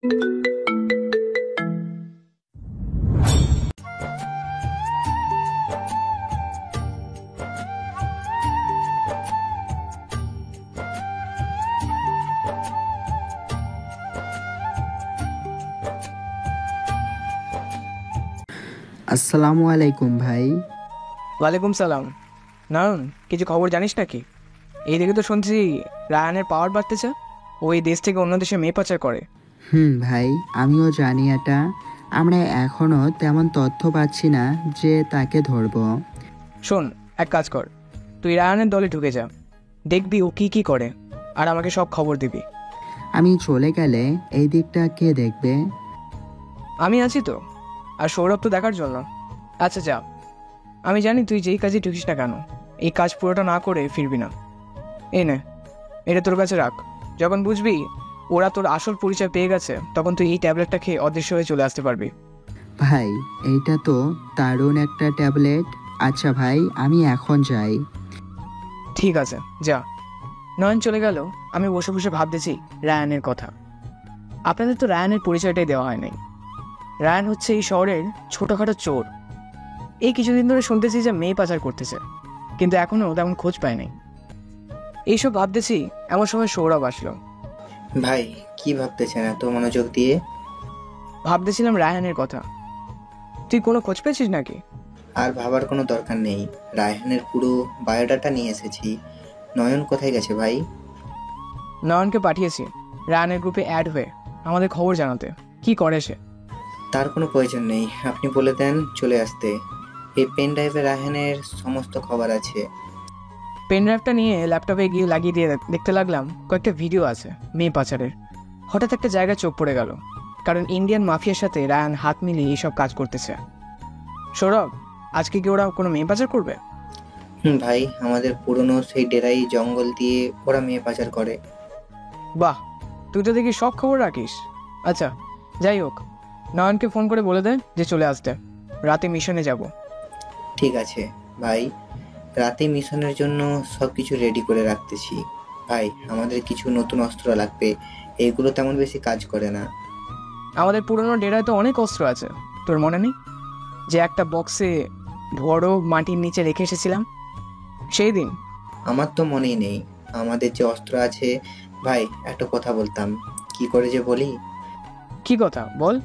আসসালামু আলাইকুম ভাই। ওয়ালাইকুম সালাম। নারুন, কিছু খবর জানিস নাকি? এইদিকে তো শুনছি রায়ানের পাওয়ার বাড়তেছে। ওই দেশ থেকে অন্য দেশে মেয়ে পাচার করে। ভাই, আমিও জানি এটা। আমরা এখনো তেমন তথ্য পাচ্ছি না যে তাকে ধরবো। শোন, এক কাজ কর, তুই রায়ানের দলে ঢুকে যা, দেখবি ও কি কি করে, আর আমাকে সব খবর দিবি। আমি চলে গেলে এই দিকটা কে দেখবে? আমি আছি তো, আর সৌরভ তো দেখার জন্য। আচ্ছা যা, আমি জানি তুই যেই কাজে ঢুকিস না কেন, এই কাজ পুরোটা না করে ফিরবি না। এই নে, এটা তোর কাছে রাখ। যখন বুঝবি ওরা তোর আসল পরিচয় পেয়ে গেছে, তখন তুই এই ট্যাবলেটটা খেয়ে অদৃশ্য হয়ে চলে আসতে পারবি। ভাই, এইটা তো দারুণ একটা ট্যাবলেট। আচ্ছা ভাই, আমি এখন যাই। ঠিক আছে, যা। নয়ন চলে গেল। আমি বসে বসে ভাবতেছি রায়ানের কথা। আপনাদের তো রায়ানের পরিচয়টাই দেওয়া হয় নাই। রায়ান হচ্ছে এই শহরের ছোটখাটো চোর। এই কিছুদিন ধরে শুনতেছি যে মেয়ে পাচার করতেছে, কিন্তু এখনো তেমন খোঁজ পায় নাই। এইসব ভাবতেছি, এমন সময় সৌরভ আসলো। ভাই, কি ভাবতেছেন এত মনোযোগ দিয়ে? ভাবতেছিলাম রায়ানের কথা। তুই কোনো খোঁজ পেয়েছিস নাকি? আর ভাবার কোনো দরকার নেই, রায়হানের পুরো বায়োডাটা নিয়ে এসেছি। নয়ন কোথায় গেছে ভাই? নয়নকে পাঠিয়েছি রায়ানের গ্রুপে অ্যাড হয়ে আমাদের খবর জানাতে। কি করে সে? তার কোনো প্রয়োজন নেই, আপনি বলে দেন চলে আসতে। এই পেন ড্রাইভে রায়হানের সমস্ত খবর আছে। পেন ড্রাইভটা নিয়ে ল্যাপটপে গিয়ে লাগিয়ে দিয়ে দেখতে লাগলাম কয়েকটা ভিডিও আছে মেয়ে পাচারের। হঠাৎ একটা জায়গায় চোখ পড়ে গেল, কারণ ইন্ডিয়ান মাফিয়ার সাথে রায়ান হাত মিলিয়ে এইসব কাজ করতেছে। সৌরভ, আজকে কি ওরা কোনো মেয়ে পাচার করবে? ভাই, আমাদের পুরনো সেই ডেরাই জঙ্গল দিয়ে ওরা মেয়ে পাচার করে। বাহ, তুই তো দেখি সব খবর রাখিস। আচ্ছা, যাই হোক, নয়নকে ফোন করে বলে দেন যে চলে আসতে, রাতে মিশনে যাব। ঠিক আছে ভাই, রাতে মিশনের জন্য সব কিছু রেডি করে রাখতেছি। ভাই, আমাদের কিছু নতুন অস্ত্র লাগবে, এইগুলো তেমন বেশি কাজ করে না। আমাদের পুরনো ডেরায় তো অনেক অস্ত্র আছে, তোর মনে নেই যে একটা বক্সে বড় মাটির নিচে রেখে এসেছিলাম সেই দিন? আমার তো মনেই নেই আমাদের যে অস্ত্র আছে। ভাই, একটা কথা বলতাম, কি করে যে বলি। কি কথা বল।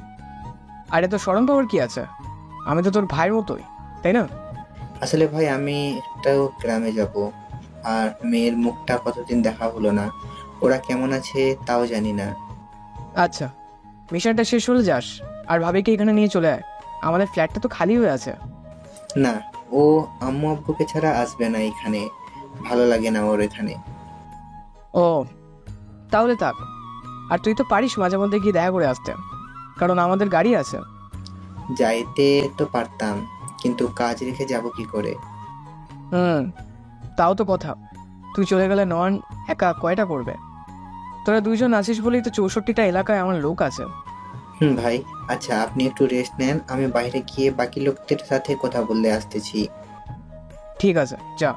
আরে তো শরম পাওয়ার কি আছে? আমি তো তোর ভাইয়ের মতোই, তাই না? আসলে ভাই, আমি একটাও গ্রামে যাব, আর মেয়ের মুখটা কতদিন দেখা হলো না। ওরা কেমন আছে তাও জানি না। আচ্ছা, মিশনটা শেষ হলে যাস, আর ভাবিকে এখানে নিয়ে চলে আয়। আমাদের ফ্ল্যাটটা তো খালি হয়ে আছে। না, ও আম্মু আব্বুকে ছাড়া আসবে না এখানে, ভালো লাগে না ওর এখানে। ও, তাহলে থাক। আর তুই তো পারিস মাঝে মধ্যে গিয়ে দেখা করে আসতে, কারণ আমাদের গাড়ি আছে। যাইতে তো পারতাম, কিন্তু কাজ রেখে যাব কি করে? তাও তো কথা। তুই চলে গেলে নয়ন একা কয়টা করবে? তোরা দুইজন আছিস বলেই তো 64টা এলাকায় আমার লোক আছে। ভাই, আচ্ছা আপনি একটু রেস্ট নেন, আমি বাইরে গিয়ে বাকি লোকদের সাথে কথা বললে আসতেছি। ঠিক আছে, যা।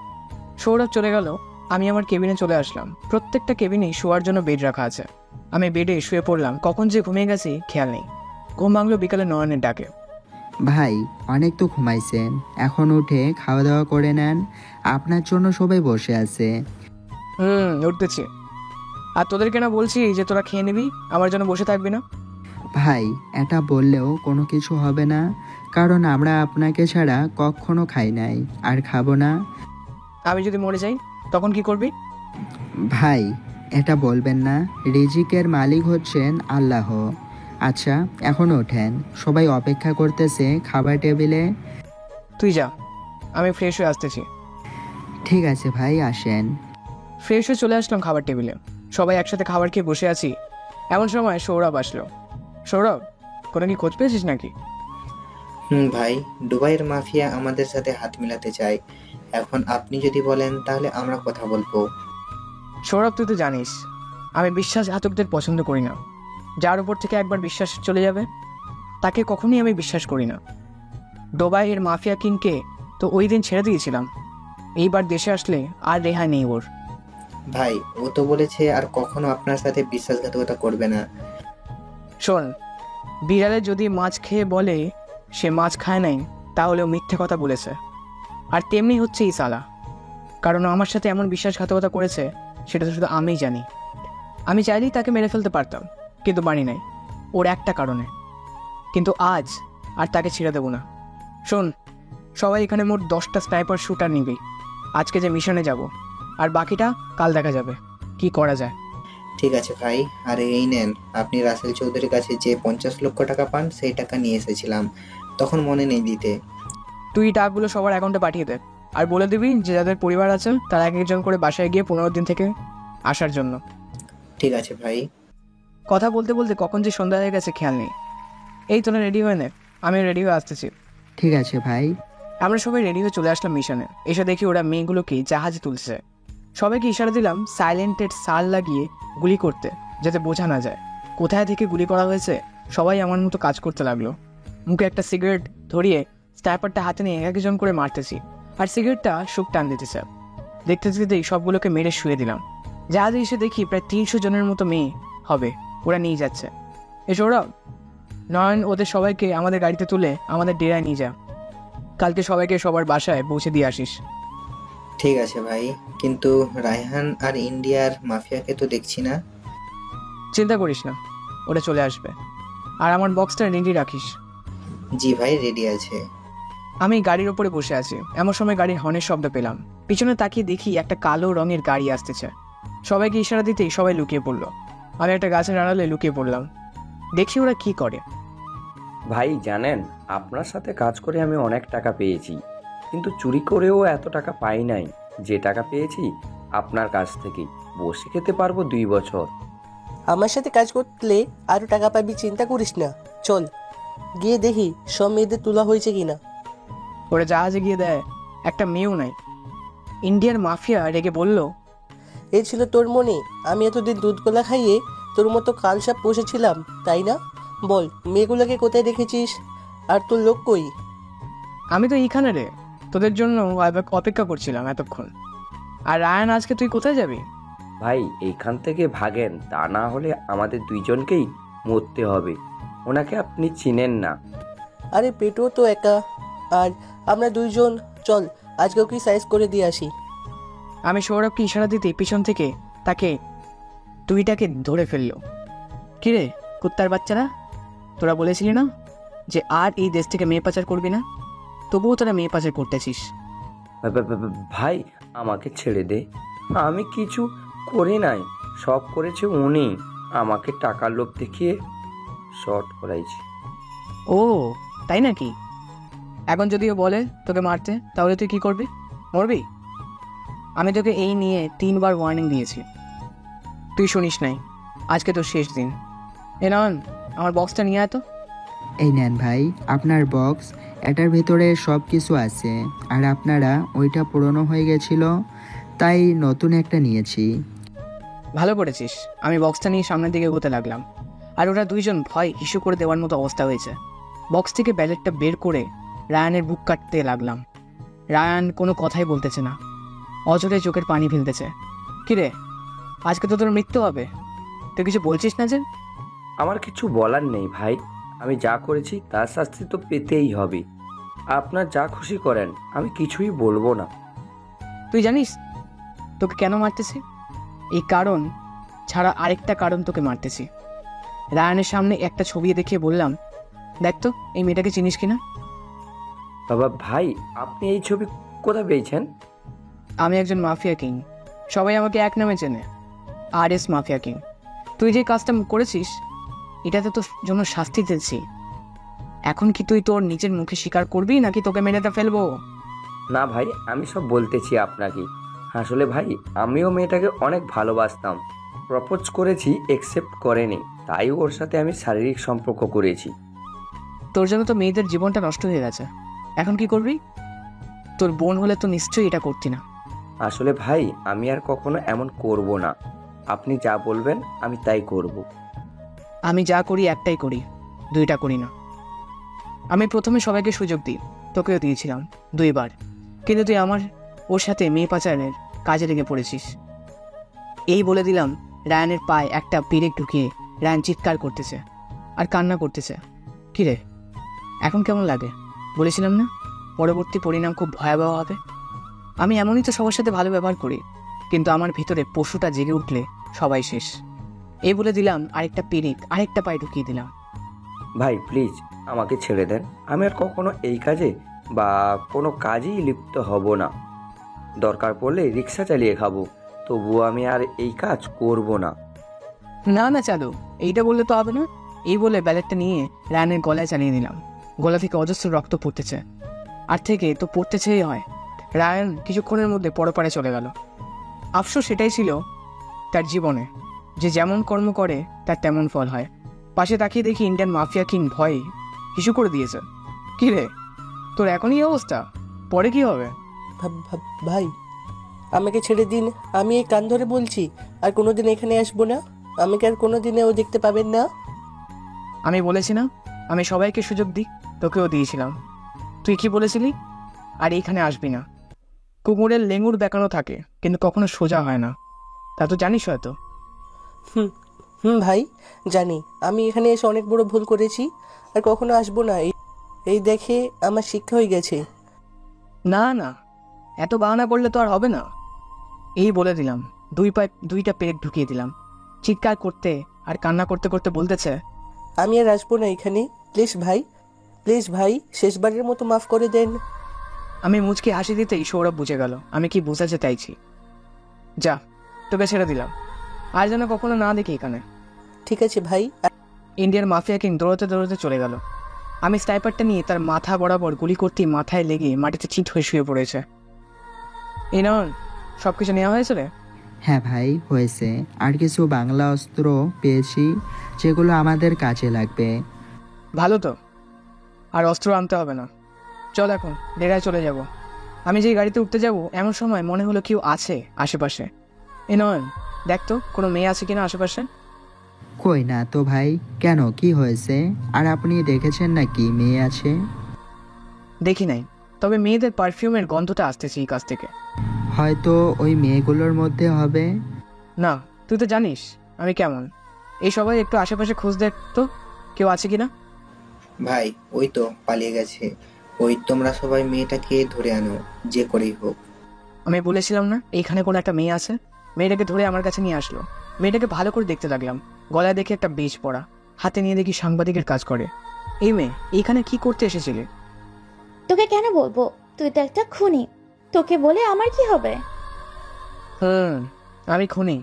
সৌরভ চলে গেল। আমি আমার কেবিনে চলে আসলাম। প্রত্যেকটা কেবিনেই শোয়ার জন্য বেড রাখা আছে। আমি বেডে শুয়ে পড়লাম, কখন যে ঘুমিয়ে গেছি খেয়াল নেই। ঘুম ভাঙলো বিকালে নয়নের ডাকে। ভাই, অনেক তো ঘুমাইছেন, এখন উঠে খাওয়া দাওয়া করে নেন। আপনার জন্য সবাই বসে আছে। উঠতেছি। আর তোদেরকে না বলছি যে তোরা খেয়ে নিবি, আমার জন্য বসে থাকবি না? ভাই, এটা বললেও কোনো কিছু হবে না, কারণ আমরা আপনাকে ছাড়া কখনো খাই নাই আর খাবো না। আমি যদি মরে যাই তখন কি করবি? ভাই, এটা বলবেন না। রিজিকের মালিক হচ্ছেন আল্লাহ। আচ্ছা, এখন ওঠেন, সবাই অপেক্ষা করতেছে খাবার টেবিলে। তুই যা, আমি ফ্রেশ হয়ে আসতেছি। ঠিক আছে ভাই, আসেন। ফ্রেশ হয়ে চলে আসলাম খাবার টেবিলে। সবাই একসাথে খাবার খেয়ে বসে আছি। এমন সময় সৌরভ আসলো। সৌরভ, কোনো কি খোঁজ পেয়েছিস নাকি? ভাই, দুবাইয়ের মাফিয়া আমাদের সাথে হাত মিলাতে চায়। এখন আপনি যদি বলেন তাহলে আমরা কথা বলবো। সৌরভ, তুই তো জানিস আমি বিশ্বাসঘাতকদের পছন্দ করি না। যার উপর থেকে একবার বিশ্বাস চলে যাবে তাকে কখনোই আমি বিশ্বাস করি না। দুবাইয়ের মাফিয়া কিংকে তো ওই দিন ছেড়ে দিয়েছিলাম, এইবার দেশে আসলে আর রেহাই নেই ওর। ভাই, ও তো বলেছে আর কখনো আপনার সাথে বিশ্বাসঘাতকতা করবে না। শোন, বিড়ালে যদি মাছ খেয়ে বলে সে মাছ খায় নাই, তাহলেও মিথ্যে কথা বলেছে। আর তেমনি হচ্ছে এই সালা, কারণ আমার সাথে এমন বিশ্বাসঘাতকতা করেছে সেটা তো শুধু আমিই জানি। আমি চাইলেই তাকে মেরে ফেলতে পারতাম, কিন্তু পারি নাই, ওর একটা কারণে। কিন্তু আজ আর তাকে ছেড়ে দেবো না। শোন, সবাই এখানে মোট 10টা স্নাইপার শুটার নিবি। আজকে যে মিশনে যাব, আর বাকিটা কাল দেখা যাবে কি করা যায়। ঠিক আছে ভাই। আর এই নেন, আপনি রাসেল চৌধুরীর কাছে যে 50 লক্ষ টাকা পান সেই টাকা নিয়ে এসেছিলাম, তখন মনে নেই দিতে। তুই টাকাগুলো সবার অ্যাকাউন্টে পাঠিয়ে দে, আর বলে দিবি যে যাদের পরিবার আছে তারা এক একজন করে বাসায় গিয়ে 15 দিন থেকে আসার জন্য। ঠিক আছে ভাই। কথা বলতে বলতে কখন যে সন্ধ্যা হয়ে গেছে খেয়াল নেই। এই তোরা রেডি হয়ে নে, আমি রেডি হয়ে আসতেছি। ঠিক আছে ভাই। আমরা সবাই রেডি হয়ে চলে আসলাম মিশনে। এসে দেখি ওরা মেয়েগুলোকে জাহাজে তুলছে। সবাইকে ইশারা দিলাম সাইলেন্টেড সার লাগিয়ে গুলি করতে, যাতে বোঝা না যায় কোথায় থেকে গুলি করা হয়েছে। সবাই আমার মতো কাজ করতে লাগলো। মুখে একটা সিগারেট ধরিয়ে স্ট্যাপারটা হাতে নিয়ে এক একজন করে মারতেছি, আর সিগারেটটা শুক টান দিতেছে। দেখতে দেখতেই সবগুলোকে মেরে শুয়ে দিলাম। জাহাজে এসে দেখি প্রায় 300 জনের মতো মেয়ে হবে ওরা নিয়ে যাচ্ছে। এসে ওরা নয়ন ওদের সবাইকে আমাদের গাড়িতে তুলে আমাদের ডেরায় নিয়ে যা। কালকে সবাইকে সবার বাসায় পৌঁছে দিয়ে আসিস। ঠিক আছে ভাই, কিন্তু রায়হান আর ইন্ডিয়ার মাফিয়াকে তো দেখছি না। চিন্তা করিস না, ওরা চলে আসবে। আর আমার বক্সটা রেডি রাখিস। জি ভাই, রেডি আছে। আমি গাড়ির ওপরে বসে আছি, এমন সময় গাড়ির হর্নের শব্দ পেলাম। পিছনে তাকিয়ে দেখি একটা কালো রঙের গাড়ি আসতেছে। সবাইকে ইশারা দিতেই সবাই লুকিয়ে পড়লো। আমি একটা গাছের আড়ালে লুকিয়ে পড়লাম, দেখি ওরা কি করে। ভাই জানেন, আপনার সাথে কাজ করে আমি অনেক টাকা পেয়েছি, কিন্তু চুরি করেও এত টাকা পাই নাই। যে টাকা পেয়েছি আপনার কাছ থেকেই, বসে খেতে পারবো 2 বছর। আমার সাথে কাজ করলে আরও টাকা পাবি, চিন্তা করিস না। চল গিয়ে দেখি সব মেয়েদের তোলা হয়েছে কিনা। ওরা জাহাজে গিয়ে দেয়, একটা মেয়েও নাই। ইন্ডিয়ার মাফিয়া রেগে বলল, এই ছিল তোর মনে? আমি এতদিন দুধ গোলা খাইয়ে তোর মতো কালসাপ বসেছিলাম, তাই না? বল, মেয়েগুলোকে কোথায় রেখেছিস? আর তোর লোক কই? আমি তো এইখানে রে, তোদের জন্য অপেক্ষা করছিলাম এতক্ষণ। আর রায়ান, আজকে তুই কোথায় যাবি? ভাই এইখান থেকে ভাগেন, তা না হলে আমাদের দুইজনকেই মরতে হবে। ওনাকে আপনি চিনেন না। আরে পেটো তো একা, আর আমরা দুইজন। চল আজকে ওকে সাইজ করে দিয়ে আসি। আমি সৌরভকে ইশারা দিতে পিছন থেকে তাকে দুইটাকে ধরে ফেললো। কিরে কুত্তার বাচ্চারা, তোরা বলেছিলি না যে আর এই দেশ থেকে মেয়ে পাচার করবি না? তবুও তোরা মেয়ে পাচার করতেছিস। ভাই আমাকে ছেড়ে দে, আমি কিছু করি নাই, সব করেছে উনি। আমাকে টাকার লোভ দেখিয়ে শর্ট করাইছে। ও তাই নাকি? এখন যদিও বলে তোকে মারতে, তাহলে তুই কি করবি? মরবি? আমি তোকে এই নিয়ে 3 বার ওয়ার্নিং দিয়েছি, তুই শুনিস নাই। আজকে তোর শেষ দিন। এ নন, আমার বক্সটা নিয়ে আয় তো। এই নেন ভাই আপনার বক্স, এটার ভিতরে সব কিছু আছে। আর আপনারা ওইটা পুরনো হয়ে গেছিল, তাই নতুন একটা নিয়েছি। ভালো করেছিস। আমি বক্সটা নিয়ে সামনের দিকে এগোতে লাগলাম, আর ওরা দুইজন ভয় ইস্যু করে দেওয়ার মতো অবস্থা হয়েছে। বক্স থেকে ব্যালেটটা বের করে রায়ানের বুক কাটতে লাগলাম। রায়ান কোনো কথাই বলতেছে না, অজরে চোখের পানি ফেলতেছে। কিরে, আজকে তো তোর মৃত্যু হবে, তুই কিছু বলছিস না যে? আমার কিছু বলার নেই ভাই, আমি যা করেছি তার শাস্তি তো পেতেই হবে। আপনার যা খুশি করেন, আমি কিছুই বলবো না। তুই জানিস তোকে কেন মারতেছি? এই কারণ ছাড়া আরেকটা কারণ তোকে মারতেছি। রায়ানের সামনে একটা ছবি দেখিয়ে বললাম, দেখ তো এই মেয়েটাকে চিনিস কিনা? বাবা ভাই, আপনি এই ছবি কোথায় পেয়েছেন? আমি একজন মাফিয়া কিং, সবাই আমাকে এক নামে চেনে, RS মাফিয়া কিং। তুই যে কাজটা করেছিস এটাতে তোর জন্য শাস্তি দিচ্ছি। এখন কি তুই তোর নিজের মুখে স্বীকার করবি, নাকি তোকে মেরেটা ফেলবো? না ভাই, আমি সব বলতেছি আপনাকে। আসলে ভাই, আমিও মেয়েটাকে অনেক ভালোবাসতাম। প্রপোজ করেছি, একসেপ্ট করেনি, তাই ওর সাথে আমি শারীরিক সম্পর্ক করেছি। তোর জন্য তো মেয়েদের জীবনটা নষ্ট হয়ে গেছে, এখন কি করবি? তোর বোন হলে তো নিশ্চয়ই এটা করতি না। আসলে ভাই, আমি আর কখনো এমন করব না। আপনি যা বলবেন আমি তাই করব। আমি যা করি একটাই করি, দুইটা করি না। আমি প্রথমে সবাইকে সুযোগ দিই, তোকেও দিয়েছিলাম 2 বার, কিন্তু তুই আমার ওর সাথে মেয়ে পাচারের কাজে লেগে পড়েছিস। এই বলে দিলাম রায়ানের পায়ে একটা পেরেক ঢুকিয়ে রায়ান চিৎকার করতেছে। আর কান্না করতেছে। কি রে, এখন কেমন লাগে? বলেছিলাম না পরবর্তী পরিণাম খুব ভয়াবহ হবে। আমি এমনই তো সবার সাথে ভালো ব্যবহার করি, কিন্তু আমার ভিতরে পশুটা জেগে উঠলে সবাই শেষ। এই বলে দিলাম আরেকটা পিরিক আরেকটা পায়ে ঢুকিয়ে দিলাম। ভাই প্লিজ আমাকে ছেড়ে দেন, আমি আর কখনো এই কাজে বা কোনো কাজেই লিপ্ত হব না। দরকার পড়লে রিক্সা চালিয়ে খাবো, তবুও আমি আর এই কাজ করব না। না না চালু, এইটা বললে তো হবে না। এই বলে ব্যালেটটা নিয়ে রায়ানের গলায় চালিয়ে দিলাম। গলা থেকে অজস্র রক্ত পড়তেছে, আর থেকে তো পড়তেছেই হয়। রায়ান কিছুক্ষণের মধ্যে পরপারে চলে গেল। আফসোস সেটাই ছিল তার জীবনে, যে যেমন কর্ম করে তার তেমন ফল হয়। পাশে তাকিয়ে দেখি ইন্ডিয়ান মাফিয়া কিং ভয়ে কিছু করে দিয়েছে। কি রে, তোর এখনই এই অবস্থা, পরে কি হবে? ভাই আমাকে ছেড়ে দিন, আমি এই কান ধরে বলছি আর কোনোদিন এখানে আসবো না। আমাকে আর কোনোদিনেও দেখতে পাবেন না। আমি বলেছি না আমি সবাইকে সুযোগ দিই, তোকেও দিয়েছিলাম। তুই কি বলেছিলি? আর এইখানে আসবি না। কুকুরের লেঙ্গুর বেঁকানো থাকে, কিন্তু কখনো সোজা হয় না, তা তো জানিস হয়তো। ভাই জানি, আমি এখানে এসে অনেক বড় ভুল করেছি আর কখনো আসবো না। এই দেখে আমার শিক্ষা হয়ে গেছে। না না, এত বাহানা করলে তো আর হবে না। এই বলে দিলাম, দুইটা পেরেক ঢুকিয়ে দিলাম। চিৎকার করতে আর কান্না করতে করতে বলতেছে, আমি আর আসবো না এখানে। প্লিজ ভাই শেষবারের মতো মাফ করে দেন। আমি মুচকি হাসি দিতেই সৌরভ বুঝে গেল আমি কি বোঝাতে চাইছি। যা, তোকে ছেড়ে দিলাম, আর যেন কখনো না দেখি এখানে। ঠিক আছে ভাই। ইন্ডিয়ান মাফিয়া কিং দৌড়তে দৌড়তে চলে গেল। আমি স্নাইপারটা নিয়ে তার মাথা বরাবর গুলি করতেই মাথায় লেগে মাটিতে চিট হয়ে শুয়ে পড়েছে। এই নন, সব কিছু নেওয়া হয়েছে রে? হ্যাঁ ভাই, হয়েছে। আর কিছু বাংলা অস্ত্র পেয়েছি, যেগুলো আমাদের কাজে লাগবে। ভালো তো, আর অস্ত্র আনতে হবে না। চল এখন ডেরায় চলে যাব। আমি যেই গাড়িতে উঠতে যাব এমন সময় মনে হলো কেউ আছে আশেপাশে। এ নয়ন, দেখ তো কোনো মেয়ে আছে কিনা আশেপাশে। কই না তো ভাই, কেন কি হয়েছে? আর আপনি দেখেছেন নাকি মেয়ে আছে? দেখি নাই, তবে মেয়েদের পারফিউমের গন্ধটা আসতেছে এই কাছ থেকে। হয়তো ওই মেয়েগুলোর মধ্যে হবে। না, তুই তো জানিস আমি কেমন। এই সবাই একটু আশেপাশে খোঁজ দেখ তো, কেউ আছে কিনা। ভাই ওই তো পালিয়ে গেছে। ওই তোমরা সবাই মেয়েটাকে ধরে আনো, যে করেই হোক। আমি বলেছিলাম না এইখানে কোনো একটা মেয়ে আছে। মেয়েটাকে ধরে আমার কাছে নিয়ে আসলো। মেয়েটাকে ভালো করে দেখতে লাগলাম। গলায় দেখে একটা বেজ পড়া, হাতে নিয়ে দেখি সাংবাদিকের কাজ করে। এই মেয়ে এইখানে কি করতে এসেছিলে? তোকে কেন বলবো, তুই তো একটা খুনি। তোকে বলে আমার কি হবে? আমি খুনি,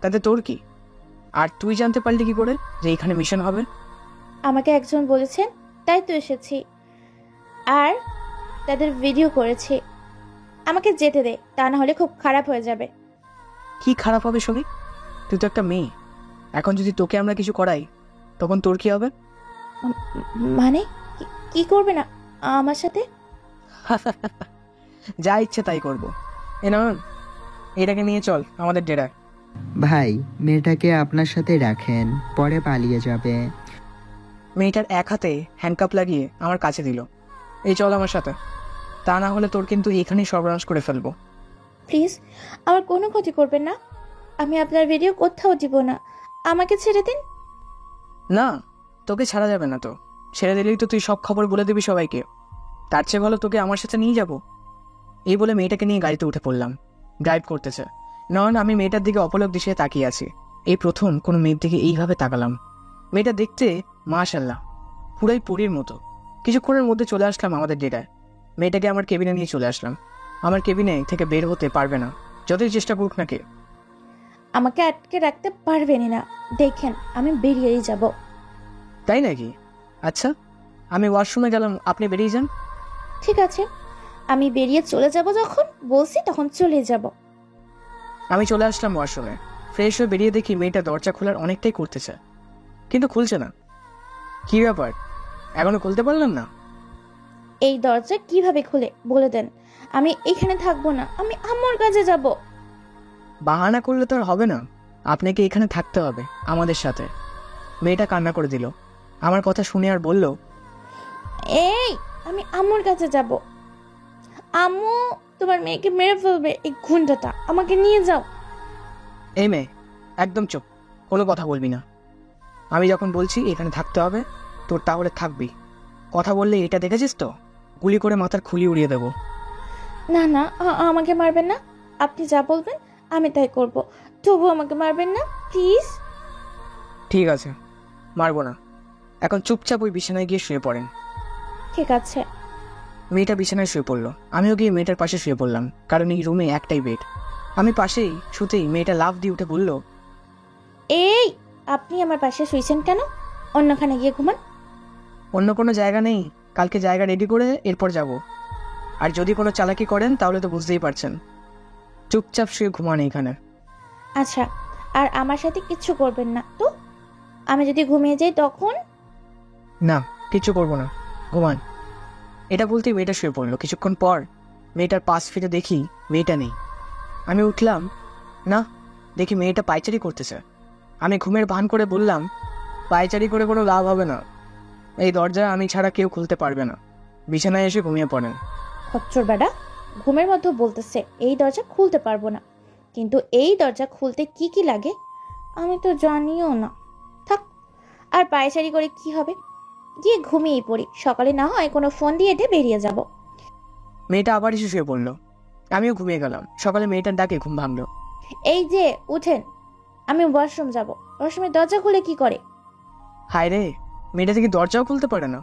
তাতে তোর কি? আর তুই জানতে পারলি কি করে যে এইখানে মিশন হবে? আমাকে একজন বলেছেন, তাই তো এসেছি। আর তাদের ভিডিও করেছি। আমাকে যেতে দে, তা না হলে খুব খারাপ হয়ে যাবে। কি খারাপ হবে শুনি? তুই তো একটা মেয়ে। এখন যদি তোকে আমরা কিছু করাই তখন তোর কি হবে? মানে কি করবে না আমার সাথে? যা ইচ্ছে তাই করবো। এ নয়ন, এটাকে নিয়ে চল আমাদের ডেরায়। ভাই, মেয়েটাকে আপনার সাথে রাখেন, পরে পালিয়ে যাবে। মেয়েটার এক হাতে হ্যান্ডকাপ লাগিয়ে আমার কাছে দিল। এই চল আমার সাথে, তা না হলে তোর কিন্তু এখানেই সর্বনাশ করে ফেলবো। প্লিজ আমার কোনো ক্ষতি করবেন না। আমি আপনার ভিডিও কোথাও দিব না। আমাকে ছেড়ে দিন। না, তোকে ছাড়া যাবে না তো। ছেড়ে দিলেই তো তুই সব খবর বলে দিবি সবাইকে। তার চেয়ে ভালো তোকে আমার সাথে নিয়ে যাব। এই বলে মেয়েটাকে নিয়ে গাড়িতে উঠে পড়লাম। ড্রাইভ করতেছে নয়ন। আমি মেয়েটার দিকে অপলক দিশে তাকিয়ে আছি। এই প্রথম কোনো মেয়ের দিকে এইভাবে তাকালাম। মেয়েটা দেখতে মাশাআল্লাহ পুরাই পরীর মতো। কিছুক্ষণের মধ্যে চলে আসলাম আমাদের ডেরায়। মেয়েটাকে আমার কেবিনে নিয়ে চলে আসলাম। আমার কেবিনে থেকে বের হতে পারবে না, যতই চেষ্টা করুক না কে। আমাকে আটকে রাখতে পারবেনই না। দেখেন আমি বেরিয়েই যাব। তাই নাকি? আচ্ছা, আমি ওয়াশরুমে গেলাম, আপনি বেরিয়ে যান। ঠিক আছে, আমি বেরিয়ে চলে যাব। যখন বলছি তখন চলে যাব। আমি চলে আসলাম ওয়াশরুমে। ফ্রেশ হয়ে বেরিয়ে দেখি মেয়েটা দরজা খোলার অনেকটাই করতেছে, কিন্তু খুলছে না। কি ব্যাপার, এখনো খুলতে পারলাম না? এই দরজা কিভাবে খুলে বলে দেন। আমি এখানে থাকবো না, আমি আম্মুর কাছে যাব। বাহানা করলে তো আর হবে না, আপনাকে এখানে থাকতে হবে আমাদের সাথে। মেয়েটা কান্না করে দিল। আমার কথা শুনে আর বলল, এই আমি আম্মুর কাছে যাব। আম্মু তোমার মেয়েকে মেরে ফেলবে এই গুন্ডাটা, আমাকে নিয়ে যাও। এই মেয়ে একদম চুপ, কোনো কথা বলবি না। আমি যখন বলছি এখানে থাকতে হবে তোর তাহলে থাকবি। কথা বললে এটা দেখেছিস তো, গুলি করে মাথার খুলি উড়িয়ে দেবো। না না, আমাকে মারবেন না। আপনি যা বলবেন আমি তাই করব, তবু আমাকে মারবেন না প্লিজ। ঠিক আছে, মারবো না। এখন চুপচাপ ওই বিছানায় গিয়ে শুয়ে পড়েন। ঠিক আছে। মেয়েটা বিছানায় শুয়ে পড়লো, আমিও গিয়ে মেয়েটার পাশে শুয়ে পড়লাম, কারণ এই রুমে একটাই বেড। আমি পাশেই শুতেই মেয়েটা লাফ দিয়ে উঠে বলল, এই, আপনি আমার পাশে শুয়েছেন কেন? অন্যখানে গিয়ে ঘুমান। অন্য কোনো জায়গা নেই, কালকে জায়গা রেডি করে এরপর যাব। আর যদি কোনো চালাকি করেন তাহলে তো বুঝতেই পারছেন। চুপচাপ শুয়ে ঘুমান এখানে। আচ্ছা, আর আমার সাথে কিচ্ছু করবেন না তো? আমি যদি ঘুমিয়ে যাই তখন? না, কিচ্ছু করবো না, ঘুমান। এটা বলতেই মেয়েটা শুয়ে পড়লো। কিছুক্ষণ পর মেয়েটার পাশ ফিরে দেখি মেয়েটা নেই। আমি উঠলাম, না, দেখি মেয়েটা পায়চারি করতেছে। আমি ঘুমের ভান করে বললাম, পায়চারি করে কোনো লাভ হবে না, এই দরজা আমি ছাড়া কেউ খুলতে পারবে না। বিছানায় এসে ঘুমিয়ে পড়েন। খচ্চর বেটা, ঘুমের মধ্যে বলতেছে এই দরজা খুলতে পারবো না, কিন্তু এই দরজা খুলতে কি কি লাগে আমি তো জানিও না। থাক, আর পায়চারি করে কি হবে, গিয়ে ঘুমিয়েই পড়ি, সকালে না হয় কোনো ফোন দিয়ে এটে বেরিয়ে যাব। মেয়েটা আবার এসে শুয়ে পড়লো, আমিও ঘুমিয়ে গেলাম। সকালে মেয়েটার ডাকে ঘুম ভাঙলো। এই যে উঠেন, আমি ওয়াশরুম যাব। ওয়াশরুমের দরজা খুলে কি করে? হায় রে, মেয়েটা থেকে দরজাও খুলতে পারে না।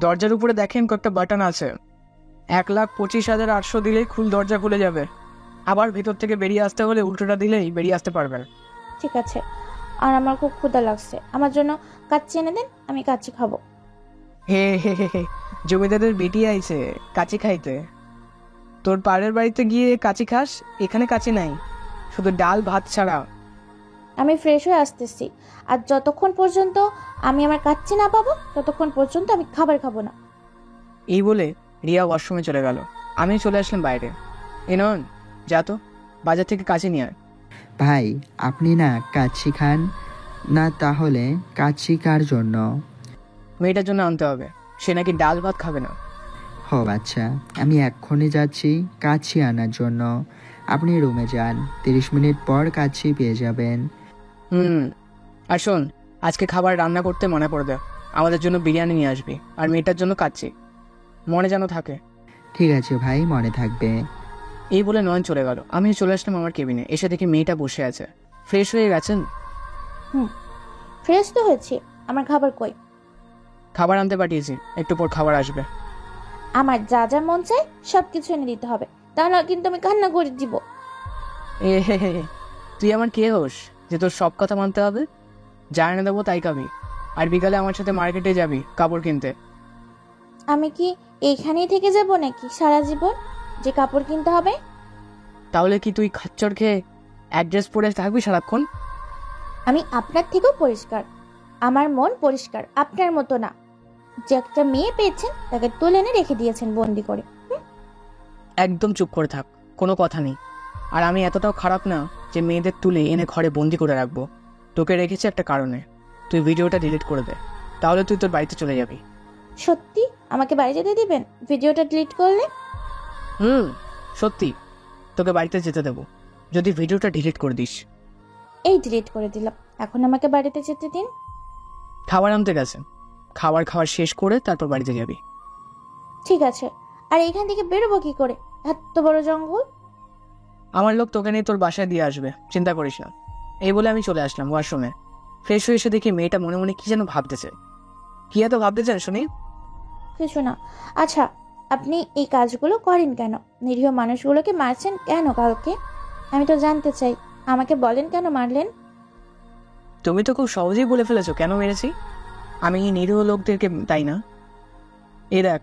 দরজার উপরে দেখেন কয়েকটা বাটন আছে, 1,25,800 দিলেই দরজা খুলে যাবে। আবার ভেতর থেকে বেরিয়ে আসতে হলে উল্টোটা দিলেই বেরিয়ে আসতে পারবেন। ঠিক আছে, আর আমার খুব ক্ষুধা লাগছে, আমার জন্য কাচ্চি এনে দেন, আমি কাচ্চি খাবো। হে হে হে হে, জমিদারের বেটি আইছে কাচি খাইতে। তোর পাড়ের বাড়িতে গিয়ে কাচি খাস, এখানে কাচি নাই, শুধু ডাল ভাত ছাড়া। আমি ফ্রেশ হয়ে আসতেছি, আর যতক্ষণ পর্যন্ত আমি আমার কাচ্চি না পাবো ততক্ষণ পর্যন্ত আমি খাবার খাবো না। এই বলে রিয়া ওয়াশরুমে চলে গেল। আমি চলে আসলাম বাইরে। এ নন, যা তো বাজার থেকে কাচি নিয়ে আয়। ভাই, আপনি না কাচ্চি খান না, তাহলে কাচ্চি কার জন্য? মেয়েটার জন্য আনতে হবে, সে নাকি ডাল ভাত খাবে না। হো আচ্ছা, আমি এক্ষুনি যাচ্ছি কাচ্চি আনার জন্য। আপনি রুমে যান, 30 মিনিট পর কাচ্চি পেয়ে যাবেন। আর শোন, আজকে খাবার রান্না করতে মনে পড়বে, আমাদের জন্য বিরিয়ানি নিয়ে আসবি, আর মেয়েটার জন্য কাচ্চি, মনে যেন থাকে। ঠিক আছে ভাই, মনে থাকবে। এই বলে নয়ন চলে গেল। আমি চলে আসলাম আমার কেবিনে। এসে দেখি মেয়েটা বসে আছে। ফ্রেশ হয়ে গেছেন? ফ্রেশ তো হয়েছে, আমার খাবার কই? খাবার আনতে পাঠিয়েছি, একটু পর খাবার আসবে। আমার যা যা মন চায় সব কিছু এনে দিতে হবে, তাহলে কিন্তু আমি কান্না করে দিব। এ হে হে, তুই আমার কে হোস যে তোর সব কথা মানতে হবে? যা এনে দেবো তাই খাবি, আর বিকালে আমার সাথে মার্কেটে যাবি কাপড় কিনতে। আমি কি এইখানেই থেকে যাব নাকি সারা জীবন যে কাপড় কিনতে হবে? তাহলে কি তুই খাচ্চর খেয়ে অ্যাড্রেস পরে থাকবি সারাক্ষণ? আমি আপনার থেকেও পরিষ্কার, আমার মন পরিষ্কার, আপনার মতো না। যে একটা মেয়ে পেয়েছেন তাকে তুলে এনে রেখে দিয়েছেন বন্দি করে। একদম চুপ করে থাক, কোনো কথা নেই। আর আমি এতটাও খারাপ না যে মেয়েদের তুলে এনে ঘরে বন্দি করে রাখবো। তোকে রেখেছি একটা কারণে, তুই ভিডিওটা ডিলিট করে দে, তাহলে তুই তোর বাড়িতে চলে যাবি। সত্যি আমাকে বাড়ি যেতে দিবেন ভিডিওটা ডিলিট করলে? সত্যি, তোকে বাড়িতে যেতে দেবো যদি ভিডিওটা ডিলিট করে দিস। এই ডিলিট করে দিলাম, এখন আমাকে বাড়িতে যেতে দিন। খাবার আনতে গেছে, খাবার শেষ করে তারপর বাড়িতে যাবি। ঠিক আছে, আর এখান থেকে বেরোবো কি করে? এত বড় জঙ্গল। আমার লোক তোকে নিয়ে তোর বাসায় দিয়ে আসবে, চিন্তা করিস না। এই বলে আমি চলে আসলাম ওয়াশরুমে। ফ্রেশ হয়ে এসে দেখি মেয়েটা মনে মনে কি যেন ভাবতেছে। কি এত ভাবতেছেন শুনি? কিছু না। আচ্ছা, আপনি এই কাজগুলো করেন কেন? নিরীহ মানুষগুলোকে মারছেন কেন কালকে? আমি তো জানতে চাই, আমাকে বলেন কেন মারলেন? তুমি তো খুব সহজেই বলে ফেলেছো কেন মেরেছি। আমি এই নিরীহ লোকদেরকে, তাই না? এ দেখ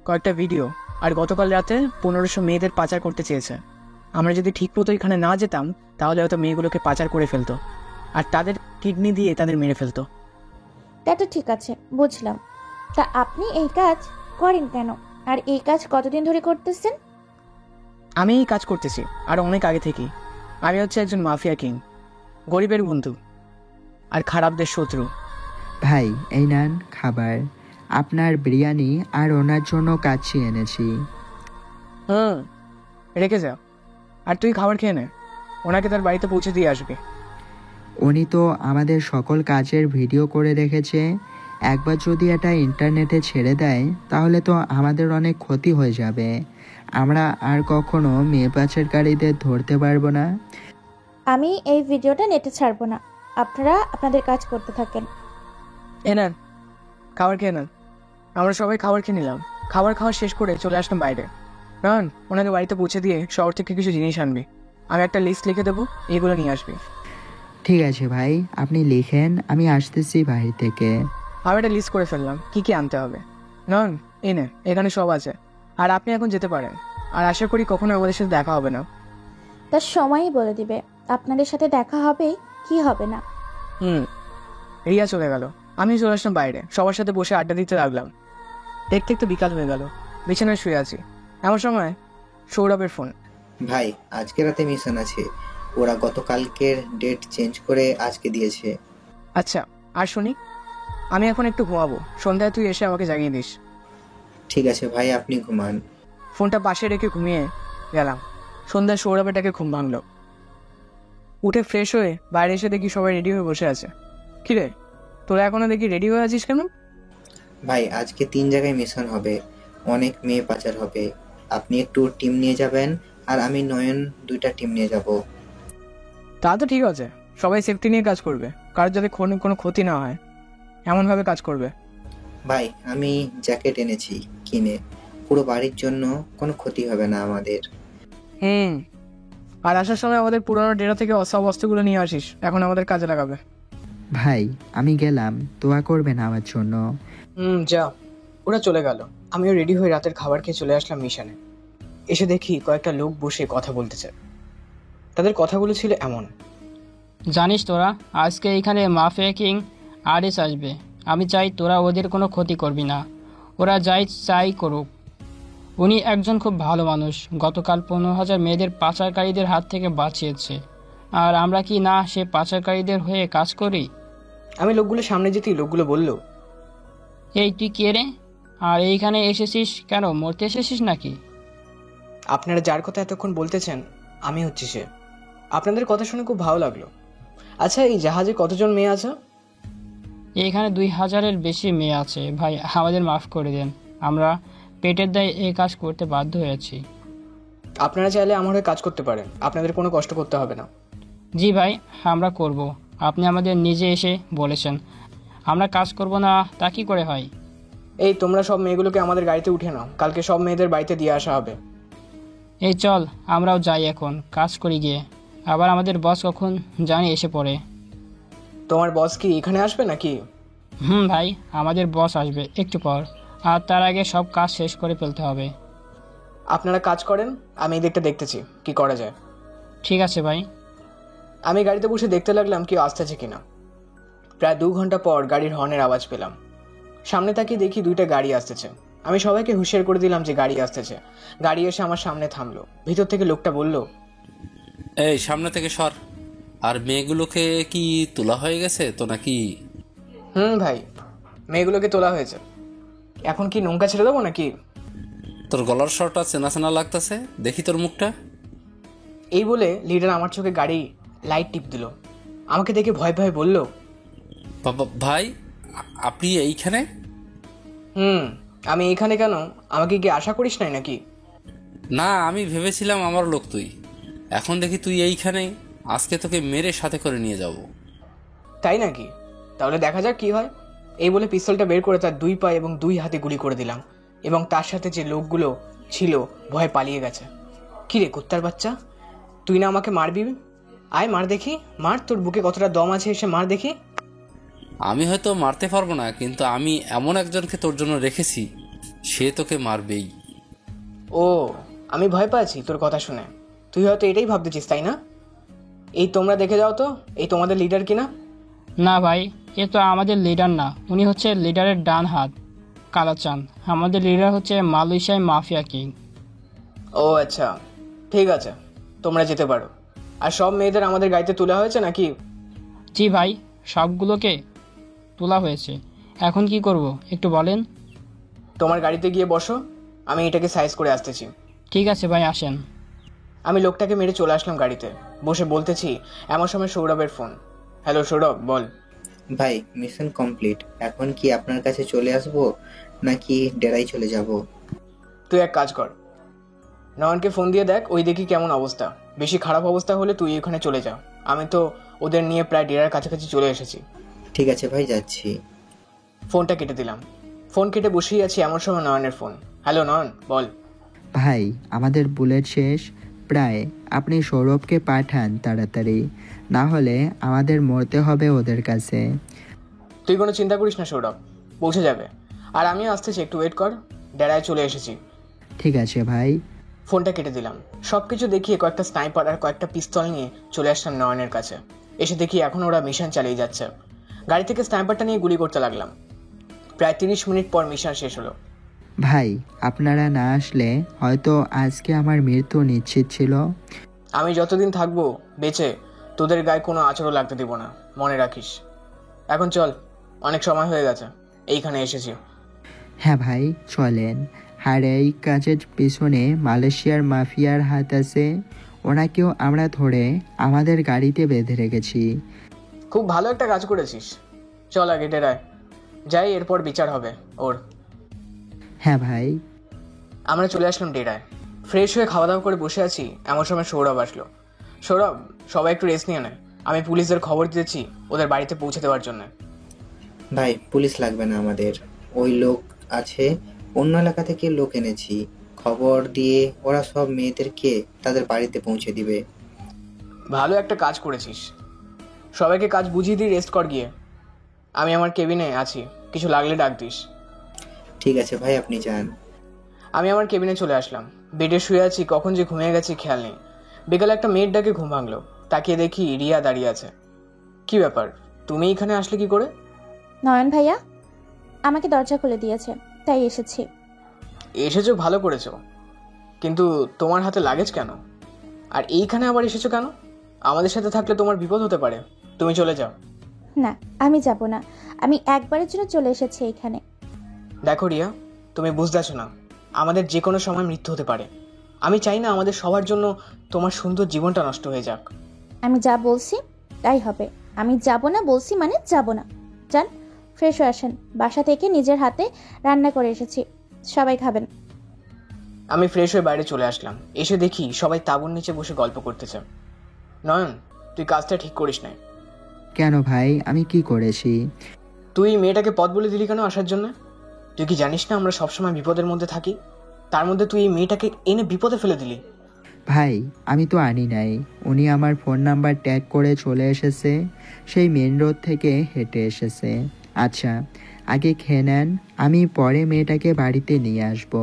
কয়েকটা ভিডিও, আর গতকাল রাতে 1500 মেয়েদের পাচার করতে চেয়েছে। আমরা যদি ঠিক মতো এখানে না যেতাম তাহলে হয়তো মেয়েগুলোকে পাচার করে ফেলতো, আর তাদের কিডনি দিয়ে তাদের মেরে ফেলতো। তা তো ঠিক আছে, বুঝলাম। তা আপনি এই কাজ করেন কেন, আর এই কাজ কতদিন ধরে করতেছেন? আমি এই কাজ করতেছি আর অনেক আগে থেকেই। আমি হচ্ছে একজন মাফিয়া কিং, গরিবের বন্ধু আর খারাপদের শত্রু। ভাই, এই নেন খাবার, আপনার বিরিয়ানি আর ওনার জন্য কাচ্চি এনেছি। রেখে যা, আর তুই খাবার খেয়ে নে, ওনাকে তার বাড়িতে পৌঁছে দিয়ে আসবি। উনি তো আমাদের সকল কাজের ভিডিও করে রেখেছে। একবার যদি এটা ইন্টারনেটে ছেড়ে দেয় তাহলে তো আমাদের অনেক ক্ষতি হয়ে যাবে। আমরা আর কখনো মেয়ে পাচারকারীদের ধরতে পারবো না। আমি এই ভিডিওটা নেটে ছাড়বো না, আপনারা আপনাদের কাজ করতে থাকেন। এনার খাবার খেয়ে নেন। আমরা সবাই খাবার খেয়ে নিলাম। খাবার খাওয়া শেষ করে চলে আসলাম বাইরে। কারণ ওনাদের বাড়িতে পৌঁছে দিয়ে শহর থেকে কিছু জিনিস আনবি। আমি একটা লিস্ট লিখে দেবো, এইগুলো নিয়ে আসবি। ঠিক আছে ভাই, আপনি লিখেন, আমি আসতেছি বাইরে থেকে। আমি একটা লিস্ট করে ফেললাম কি কি আনতে হবে। নন এনে এখানে সব আছে। আর আপনি এখন যেতে পারেন। আর আশা করি কখনো আমাদের সাথে দেখা হবে না। তার সময়ই বলে দিবে আপনাদের সাথে দেখা হবে কি হবে না। রিয়া চলে গেল, আমি চলে আসলাম বাইরে। সবার সাথে বসে আড্ডা দিতে লাগলাম। দেখতে দেখতে বিকাল হয়ে গেল। বিছানায় শুয়ে আছি, এমন সময় সৌরভের ফোন। ভাই আজকে রাতে মিশন আছে, ওরা গতকালকের ডেট চেঞ্জ করে আজকে দিয়েছে। আচ্ছা আর শুনি, আমি এখন একটু ঘুমাবো। সন্ধ্যায় তুই এসে আমাকে জাগিয়ে দিস। ঠিক আছে ভাই, আপনি ঘুমান। ফোনটা পাশে রেখে ঘুমিয়ে গেলাম। সন্ধ্যায় সৌরভেরটাকে ঘুম ভাঙলো। উঠে ফ্রেশ হয়ে বাইরে এসে দেখি সবাই রেডি হয়ে বসে আছে। কিরে তোরা এখনো দেখি রেডি হয়ে আছিস কেন? ভাই আজকে 3 জায়গায় মিশন হবে, অনেক মেয়ে পাচার হবে। আপনি একটু টিম নিয়ে যাবেন আর আমি নয়ন 2টা টিম নিয়ে যাব। তা তো ঠিক আছে, সবাই সেফটি নিয়ে কাজ করবে। কারোর যাতে কোনো ক্ষতি না হয় এমনভাবে কাজ করবে। ভাই আমি জ্যাকেট এনেছি কিনে, পুরো বাড়ির জন্য কোনো ক্ষতি হবে না আমাদের। আর আসার সময় আমাদের পুরোনো ডেরা থেকে সব অস্ত্রগুলো নিয়ে আসিস, এখন আমাদের কাজে লাগাবে। ভাই আমি গেলাম, দোয়া করবেন আমার জন্য। যা। ওরা চলে গেল। আমিও রেডি হয়ে রাতের খাবার খেয়ে চলে আসলাম মিশনে। এসে দেখি কয়েকটা লোক বসে কথা বলতেছে। তাদের কথাগুলো ছিল এমন। জানিস তোরা, আজকে এখানে মাফিয়া কিং আরিস আসবে। আমি চাই তোরা ওদের কোনো ক্ষতি করবি না, ওরা যাই চাই করুক। উনি একজন খুব ভালো মানুষ, গতকাল 15,000 মেয়েদের পাচারকারীদের হাত থেকে বাঁচিয়েছে। আর আমরা কি না সে পাচারকারীদের হয়ে কাজ করি? আমি লোকগুলো সামনে যেতেই লোকগুলো বলল, এই তুই কে রে? আর এইখানে এসেছিস কেন? মরতে এসেছিস নাকি? আপনারা যার কথা এতক্ষণ বলতেছেন আমি হচ্ছি সে। আপনাদের কথা শুনে খুব ভালো লাগলো। আচ্ছা এই জাহাজে কতজন মেয়ে আছে? এখানে 2,000-এর বেশি মেয়ে আছে। ভাই আমাদের মাফ করে দেন, আমরা পেটের দায়ে এই কাজ করতে বাধ্য হয়েছি। আপনারা চাইলে আমার হয়ে কাজ করতে পারেন, আপনাদের কোনো কষ্ট করতে হবে না। জি ভাই, আমরা করব। আপনি আমাদের নিজে এসে বলেছেন, আমরা কাজ করব না তা কি করে হয়? এই তোমরা সব মেয়েগুলোকে আমাদের গাড়িতে উঠে নাও, কালকে সব মেয়েদের বাড়িতে দিয়ে আসা হবে। এই চল আমরাও যাই, এখন কাজ করি গিয়ে। আবার আমাদের বস কখন জানি এসে পড়ে। তোমার বস কি এখানে আসবে নাকি? ভাই আমাদের বস আসবে একটু পর, আর তার আগে সব কাজ শেষ করে ফেলতে হবে। আপনারা কাজ করেন, আমি এই দিকটা দেখতেছি কি করা যায়। ঠিক আছে ভাই। আমি গাড়িতে বসে দেখতে লাগলাম কেউ আসতেছে কিনা। প্রায় 2 ঘন্টা পর গাড়ির হর্নের আওয়াজ পেলাম। সামনে তাকিয়ে দেখি 2টা গাড়ি আসতেছে। আমি সবাইকে হুঁশিয়ার করে দিলাম যে গাড়ি আসতেছে। গাড়ি এসে আমার সামনে থামলো। ভিতর থেকে লোকটা বলল, এই সামনে থেকে সর। আর মেয়েগুলোকে কি তোলা হয়ে গেছে তো নাকি? ভাই মেয়েগুলোকে তোলা হয়েছে। এখন কি নৌকা ছেড়ে দেবো নাকি? তোর গলার স্বরটা চেনা চেনা লাগতেছে, দেখি তোর মুখটা। এই বলে লিডার আমার চোখে গাড়ি লাইট টিপ দিল। আমাকে দেখে ভয় ভয় বলল, ভাই আপনি এইখানে? আমি এইখানে কেন? আমাকে কি আশা করিস নাই নাকি? না, আমি ভেবেছিলাম আমার লোক তুই। এখন দেখি তুই এইখানে। আজকে তোকে মেরে সাথে করে নিয়ে যাব। তাই নাকি? তাহলে দেখা যাক কি হয়। এই বলে পিস্তলটা বের করে তার 2 পা এবং 2 হাতে গুলি করে দিলাম, এবং তার সাথে যে লোকগুলো ছিল ভয়ে পালিয়ে গেছে। কি রে কুত্তার বাচ্চা, তুই না আমাকে মারবি? আয় মার দেখি, মার, তোর বুকে কতটা দম আছে, এসে মার দেখি। আমি হয়তো মারতে পারবো না, কিন্তু আমি এমন একজনকে তোর জন্য রেখেছি, সে তোকে মারবেই। ও, আমি ভয় পাচ্ছি তোর কথা শুনে। তুই হয়তো এটাই ভাবতেছিস, তাই না? এই তোমরা দেখে যাও তো, এই তোমাদের লিডার কিনা? না ভাই, এ তো আমাদের লিডার না, উনি হচ্ছে লিডারের ডান হাত কালাচান। আমাদের লিডার হচ্ছে মালয়েশিয়ায় মাফিয়া কিং। ও আচ্ছা, ঠিক আছে, তোমরা যেতে পারো। আর সব মেয়েদের আমাদের গাড়িতে তোলা হয়েছে নাকি? জি ভাই, সবগুলোকে তোলা হয়েছে। এখন কি করব একটু বলেন? তোমার গাড়িতে গিয়ে বসো, আমি এটাকে সাইজ করে আসতেছি। ঠিক আছে ভাই, আসেন। আমি লোকটাকে মেরে চলে আসলাম গাড়িতে। বসে বলতেছি, এমন সময় সৌরভের ফোন। হ্যালো সৌরভ, বল। ভাই মিশন কমপ্লিট। এখন কি আপনার কাছে চলে আসবো নাকি ডেরায় চলে যাব? তুই এক কাজ কর, নয়নকে ফোন দিয়ে দেখ ওই দেখি কেমন অবস্থা। বেশি খারাপ অবস্থা হলে তুই ওখানে চলে যা। আমি তো ওদের নিয়ে প্রায় ডেরার কাছাকাছি চলে এসেছি। ঠিক আছে ভাই, যাচ্ছি। ফোনটা কেটে দিলাম। ফোন কেটে বসেই আছি, এমন সময় নয়নের ফোন। হ্যালো নয়ন, বল। ভাই আমাদের বুলেট শেষ প্রায়, আপনি সৌরভকে পাঠান তাড়াতাড়ি, না হলে আমাদের মরতে হবে ওদের কাছে। তুই কোনো চিন্তা করিস না সৌরভ, পৌঁছে যাবে। আর আমিও আসতেছি, একটু ওয়েট কর। ডেরায় চলে এসেছি। ঠিক আছে ভাই। ফোনটা কেটে দিলাম। সব কিছু দেখিয়ে কয়েকটা স্নাইপার আর কয়েকটা পিস্তল নিয়ে চলে আসলাম নয়নের কাছে। এসে দেখি এখন ওরা মিশন চালিয়ে যাচ্ছে। গাড়ি থেকে স্নাইপারটা নিয়ে গুলি করতে লাগলাম। প্রায় 30 মিনিট পর মিশন শেষ হলো। ভাই আপনারা না আসলে হয়তো আজকে আমার মৃত্যু নিশ্চিত ছিল। আমি যতদিন থাকবো বেঁচে তোদের গায়ে কোনো আচরও লাগতে দিব না, মনে রাখিস। এখন চল, অনেক সময় হয়ে গেছে, এইখানে এসেছি। হ্যাঁ ভাই চলেন। আর এই কাজের পিছনে মালয়েশিয়ার মাফিয়ার হাত আছে, ওনাকেও আমরা ধরে আমাদের গাড়িতে বেঁধে রেখেছি। খুব ভালো একটা কাজ করেছিস। চল আগে ডেরায় যাই, এরপর বিচার হবে ওর। হ্যাঁ ভাই। আমরা চলে আসলাম ডেরায়। ফ্রেশ হয়ে খাওয়া দাওয়া করে বসে আছি, এমন সময় সৌরভ আসলো। সৌরভ, সবাই একটু রেস্ট নিয়ে নেয়, আমি পুলিশদের খবর দিয়েছি ওদের বাড়িতে পৌঁছে দেওয়ার জন্য। ভাই পুলিশ লাগবে না আমাদের, ওই লোক আছে, অন্য এলাকা থেকে লোক এনেছি। খবর দিয়ে ওরা সব মেয়েদেরকে তাদের বাড়িতে পৌঁছে দিবে। ভালো একটা কাজ করেছিস। সবাইকে কাজ বুঝিয়ে দিয়ে রেস্ট কর গিয়ে। আমি আমার কেবিনে আছি, কিছু লাগলে ডাক দিস। ঠিক আছে ভাই, আপনি যান। আমি আমার কেবিনে চলে আসলাম। বেডে শুয়ে আছি, কখন যে ঘুমিয়ে গেছি খেয়াল নেই। বিকালে একটা মেয়ের ডাকে ঘুম ভাঙলো। তাকিয়ে দেখি রিয়া দাঁড়িয়ে আছে। কি ব্যাপার, তুমি এখানে আসলে কি করে? নয়ন ভাইয়া আমাকে দরজা খুলে দিয়েছে, তাই এসেছি। এসেছো ভালো করেছো, কিন্তু তোমার হাতে লাগেজ কেন? আর এইখানে আবার এসেছো কেন? আমাদের সাথে থাকলে তোমার বিপদ হতে পারে, তুমি চলে যাও। না, আমি যাব না। আমি একবারের জন্য চলে এসেছি এখানে। দেখো রিয়া, তুমি বুঝতেছো না, আমাদের যে কোনো সময় মৃত্যু হতে পারে। আমি চাই না আমাদের সবার জন্য তোমার সুন্দর জীবনটা নষ্ট হয়ে যাক। আমি যা বলছি তাই হবে। আমি যাব না বলছি মানে যাব না। যান, ফ্রেশ হয়ে আসেন। বাসা থেকে নিজের হাতে রান্না করে এসেছি, সবাই খাবেন। আমি ফ্রেশ হয়ে বাইরে চলে আসলাম। এসে দেখি সবাই তাঁবুর নিচে বসে গল্প করতেছে। নয়ন, তুই কাজটা ঠিক করিস না। কেন ভাই, আমি কি করেছি? তুই মেয়েটাকে পথ বলে দিলি কেন আসার জন্য? তুই কি জানিস না আমরা সবসময় বিপদের মধ্যে থাকি? তার মধ্যে তুই এই মেয়েটাকে এনে বিপদে ফেলে দিলি। ভাই আমি তো আনি নাই, উনি আমার ফোন নাম্বার ট্যাগ করে চলে এসেছে, সেই মেন রোড থেকে হেঁটে এসেছে। আচ্ছা আগে খেয়ে নেন, আমি পরে মেয়েটাকে বাড়িতে নিয়ে আসব।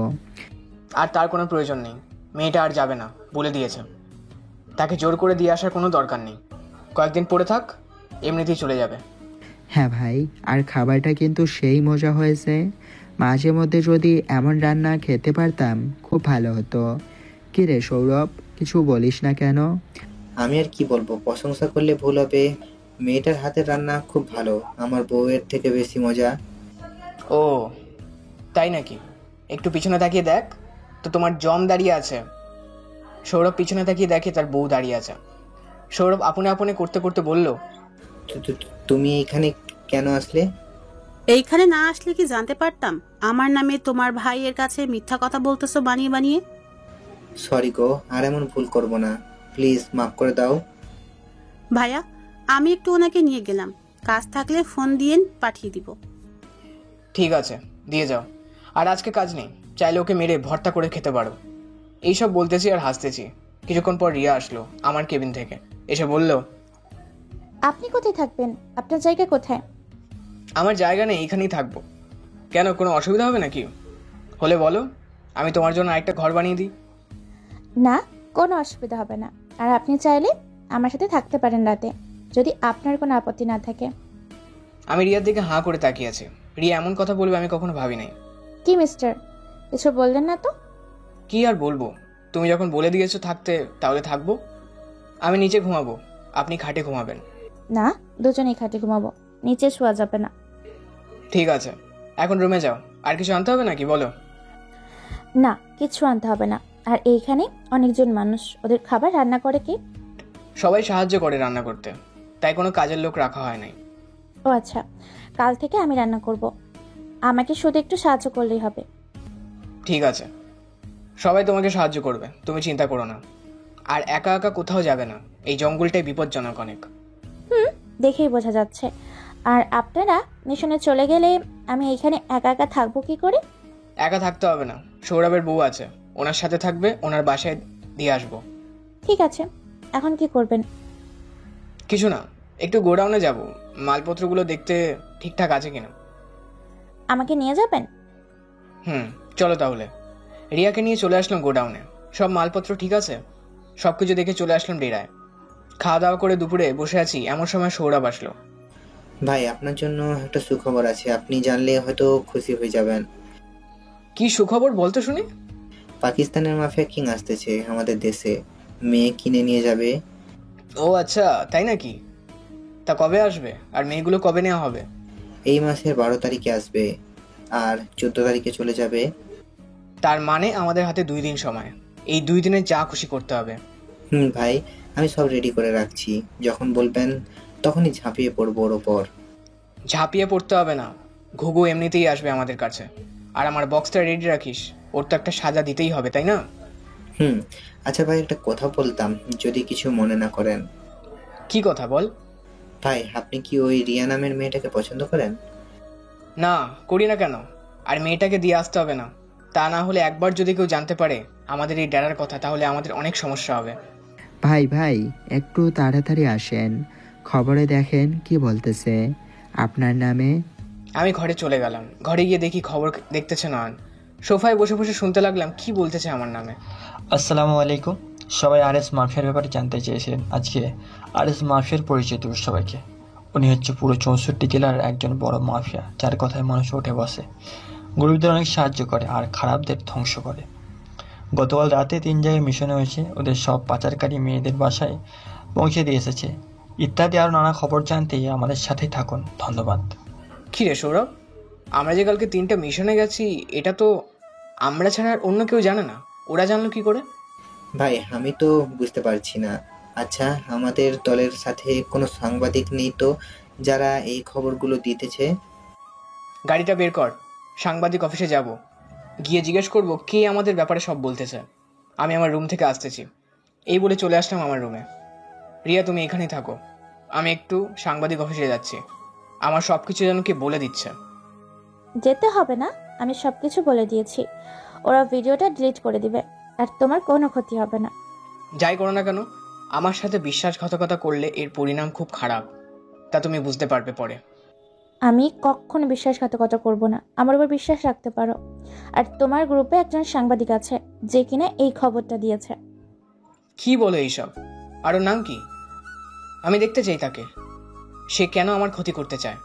আর তার কোনো প্রয়োজন নেই, মেয়েটা আর যাবে না, বলে দিয়েছে। তাকে জোর করে দিয়ে আসার কোনো দরকার নেই। কয়েকদিন পরে থাক, এমনিতেই চলে যাবে। হ্যাঁ ভাই, আর খাবারটা কিন্তু সেই মজা হয়েছে। মাঝে মধ্যে যদি এমন রান্না খেতে পারতাম খুব ভালো হতো। কি রে সৌরভ, কিছু বলিস না কেন? আমি আর কি বলবো, প্রশংসা করলে ভুল হবে। মেয়েটার হাতের রান্না খুব ভালো, আমার বউয়ের থেকে বেশি মজা। ও তাই নাকি? একটু পিছনে তাকিয়ে দেখ তো, তোমার জম দাঁড়িয়ে আছে। সৌরভ পিছনে তাকিয়ে দেখে তার বউ দাঁড়িয়ে আছে। সৌরভ আপনে আপনে করতে করতে বলল, তুমি এখানে কেন আসলে? এইখানে না আসলে কি জানতে পারতাম আমার নামে তোমার ভাইয়ের কাছে মিথ্যা কথা বলতেছো বানিয়ে বানিয়ে? সরি গো, আর এমন ভুল করব না, প্লিজ মাফ করে দাও। ভাইয়া, আমি একটু ওনাকে নিয়ে গেলাম, কাজ থাকলে ফোন দিয়ে পাঠিয়ে দিব। ঠিক আছে, দিয়ে যাও। আর আজকে কাজ নেই, চাইলে ওকে মেরে ভর্তা করে খেতে পারো। এইসব বলতেছি আর হাসতেছি। কিছুক্ষণ পর রিয়া আসলো আমার কেবিন থেকে। এসে বলল, আপনি কোথায় থাকবেন? আপনার জায়গা কোথায়? আমার জায়গা নেই, এখানেই থাকবো। কেন, কোনো অসুবিধা হবে নাকি? হলে বলো, আমি তোমার জন্য আরেকটা ঘর বানিয়ে দিই। না, কোনো অসুবিধা হবে না। আর আপনি চাইলে আমার সাথে থাকতে পারেন রাতে, যদি আপনার কোনো আপত্তি না থাকে। আমি রিয়ার দিকে হাঁ করে তাকিয়ে আছি। রিয়া এমন কথা বলবে আমি কখনো ভাবি নাই। কি মিস্টার, কিছু বললেন না তো? কি আর বলবো, তুমি যখন বলে দিয়েছো থাকতে, তাহলে থাকবো। আমি নিচে ঘুমাবো, আপনি খাটে ঘুমাবেন। না, দুজনেই খাটে ঘুমাবো, নিচে শোয়া যাবে না। ঠিক আছে, এখন রুমে যাও। আর কিছু আনতে হবে নাকি বলো? না, কিছু আনতে হবে না। আর এইখানে অনেকজন মানুষ, ওদের খাবার রান্না করে কি? সবাই সাহায্য করে রান্না করতে। তাই কোনো কাজের লোক রাখা হয় নাই। ও আচ্ছা, কাল থেকে আমি রান্না করব। আমাকে শুধু একটু সাহায্য করলেই হবে। ঠিক আছে, সবাই তোমাকে সাহায্য করবে, তুমি চিন্তা করো না। আর একা একা কোথাও যাবে না, এই জঙ্গলটাই বিপজ্জনক অনেক। দেখেই বোঝা যাচ্ছে। আর আপনারা মিশনে চলে গেলে আমি এখানে একা একা থাকবো কি করে? একা থাকতে হবে না, সৌরভের বউ আছে, ওনার সাথে থাকবে, ওনার বাসায় দিয়ে আসবো। ঠিক আছে, এখন কি করবেন? কিছু না, একটু গোডাউনে যাব, মালপত্রগুলো দেখতে ঠিকঠাক আছে কিনা। আমাকে নিয়ে যাবেন? চলো তাহলে। রিয়াকে নিয়ে চলে আসলাম গোডাউনে, সব মালপত্র ঠিক আছে, সবকিছু দেখে চলে আসলাম ডেরায়। খাওয়া দাওয়া করে দুপুরে বসে আছি, এমন সময় সৌরভ আসলো। ভাই, আপনার জন্য একটা সুখবর আছে, আপনি জানলে হয়তো খুশি হয়ে যাবেন। কি সুখবর বলতে শুনি? পাকিস্তানের মাফিয়া কিং আসতেছে আমাদের দেশে, মেয়ে কিনে নিয়ে যাবে। ও আচ্ছা, তাই নাকি? তা কবে আসবে, আর মেয়েগুলো কবে নেওয়া হবে? এই মাসের 12 তারিখে আসবে আর 14 তারিখে চলে যাবে। তার মানে আমাদের হাতে 2 দিন সময়, এই 2 দিনে যা খুশি করতে হবে। ভাই, আমি সব রেডি করে রাখছি, যখন বলবেন তখনই ঝাঁপিয়ে পড়বো ওর ওপর। ঝাঁপিয়ে পড়তে হবে না, ঘুঘু এমনিতেই আসবে আমাদের কাছে। আর আমার বক্সটা রেডি রাখিস, ওর তো একটা সাজা দিতেই হবে, তাই না? আচ্ছা ভাই, একটা কথা বলতাম, যদি কিছু মনে না করেন। কি কথা বল। ভাই, আপনি কি ওই রিয়া নামের মেয়েটাকে পছন্দ করেন? না, করি না কেন? আর মেয়েটাকে দিয়ে আসতে হবে না, তা না হলে একবার যদি কেউ জানতে পারে আমাদের এই ডেরার কথা, তাহলে আমাদের অনেক সমস্যা হবে। ভাই ভাই, একটু তাড়াতাড়ি আসেন, খবরে দেখেন কি বলতেছে আপনার নামে। আমি ঘরে চলে গেলাম, ঘরে গিয়ে দেখি খবর দেখতেছে নয়ন। সোফায় বসে বসে শুনতে লাগলাম কি বলতেছে আমার নামে। আসসালামু আলাইকুম। সবাই আরএস মাফিয়ার ব্যাপারে জানতে চেয়েছিলেন। আজকে আরএস মাফিয়ার পরিচয় দেব সবাইকে। উনি হচ্ছে পুরো 64 জেলার একজন বড় মাফিয়া, যার কথায় মানুষ উঠে বসে, গরিবদের অনেক সাহায্য করে আর খারাপদের ধ্বংস করে। গতকাল রাতে 3 জায়গায় মিশনে হয়েছে, ওদের সব পাচারকারী মেয়েদের বাসায় পৌঁছে দিয়ে এসেছে। ইত্যাদি আরও নানা খবর জানতে আমাদের সাথেই থাকুন। ধন্যবাদ। কি রে সৌরভ, আমরা যে কালকে 3টা মিশনে গেছি, এটা তো আমরা ছাড়া আর অন্য কেউ জানে না, ওরা জানলো কি করে? ভাই, আমি তো বুঝতে পারছি না। আচ্ছা, আমাদের দলের সাথে কোনো সাংবাদিক নেই তো যারা এই খবরগুলো দিতেছে? গাড়িটা বের কর, সাংবাদিক অফিসে যাব, গিয়ে জিজ্ঞেস করব কে আমাদের ব্যাপারে সব বলতেছে। আমি আমার রুম থেকে আসতেছি। এই বলে চলে আসলাম আমার রুমে। রিয়া, তুমি এখানেই থাকো, আমি একটু সাংবাদিক অফিসে যাচ্ছি। আমার সব কিছু যেন কি বলে দিচ্ছে। যেতে হবে না, আমি সবকিছু বলে দিয়েছি। ওরা ভিডিওটা ডিলিট করে দিবে, আর তোমার কোনো ক্ষতি হবে না। যাই করো না কেন, আমার সাথে বিশ্বাসঘাতকতা করলে এর পরিণাম খুব খারাপ, তা তুমি বুঝতে পারবে পরে। আমি কখনো বিশ্বাসঘাতকতা করব না, আমার উপর বিশ্বাস রাখতে পারো। আর তোমার গ্রুপে একজন সাংবাদিক আছে যে কিনা এই খবরটা দিয়েছে। কি বলে এইসব? আর ওর নাম কি? আমি দেখতে চাই তাকে। সে কেন আমার ক্ষতি করতে চায়?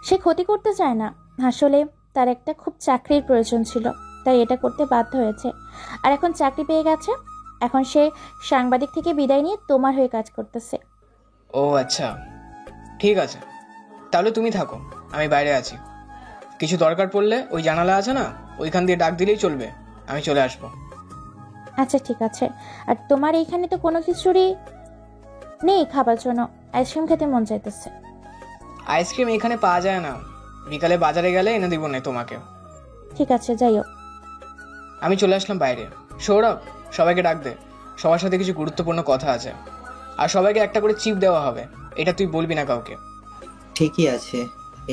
সে ক্ষতি করতে চায় না, আসলে তার একটা খুব চাকরির প্রয়োজন ছিল, তাই এটা করতে বাধ্য হয়েছে। আর এখন চাকরি পেয়ে গেছে, এখন সে সাংবাদিক থেকে বিদায় নিয়ে তোমার হয়ে কাজ করতেছে। ও আচ্ছা, ঠিক আছে, তাহলে তুমি থাকো, আমি বাইরে আছি। কিছু দরকার পড়লে ওই জানালা আছে না, ওইখান দিয়ে ডাক দিলেই চলবে, আমি চলে আসবো। আচ্ছা ঠিক আছে। আর তোমার এইখানে তো কোনো কিছুরই নেই খাবার জন্য, আইসক্রিম খেতে মন চাইতেছে। আইসক্রিম এখানে পাওয়া যায় না, বিকালে বাজারে গেলে এনে দিব না তোমাকে। ঠিক আছে, যাইও। আমি চলে আসলাম বাইরে। সৌরভ, সবাইকে ডাক দে, সবার সাথে কিছু গুরুত্বপূর্ণ কথা আছে। আর সবাইকে একটা করে চিপ দেওয়া হবে, এটা তুই বলবি না কাউকে। ঠিকই আছে,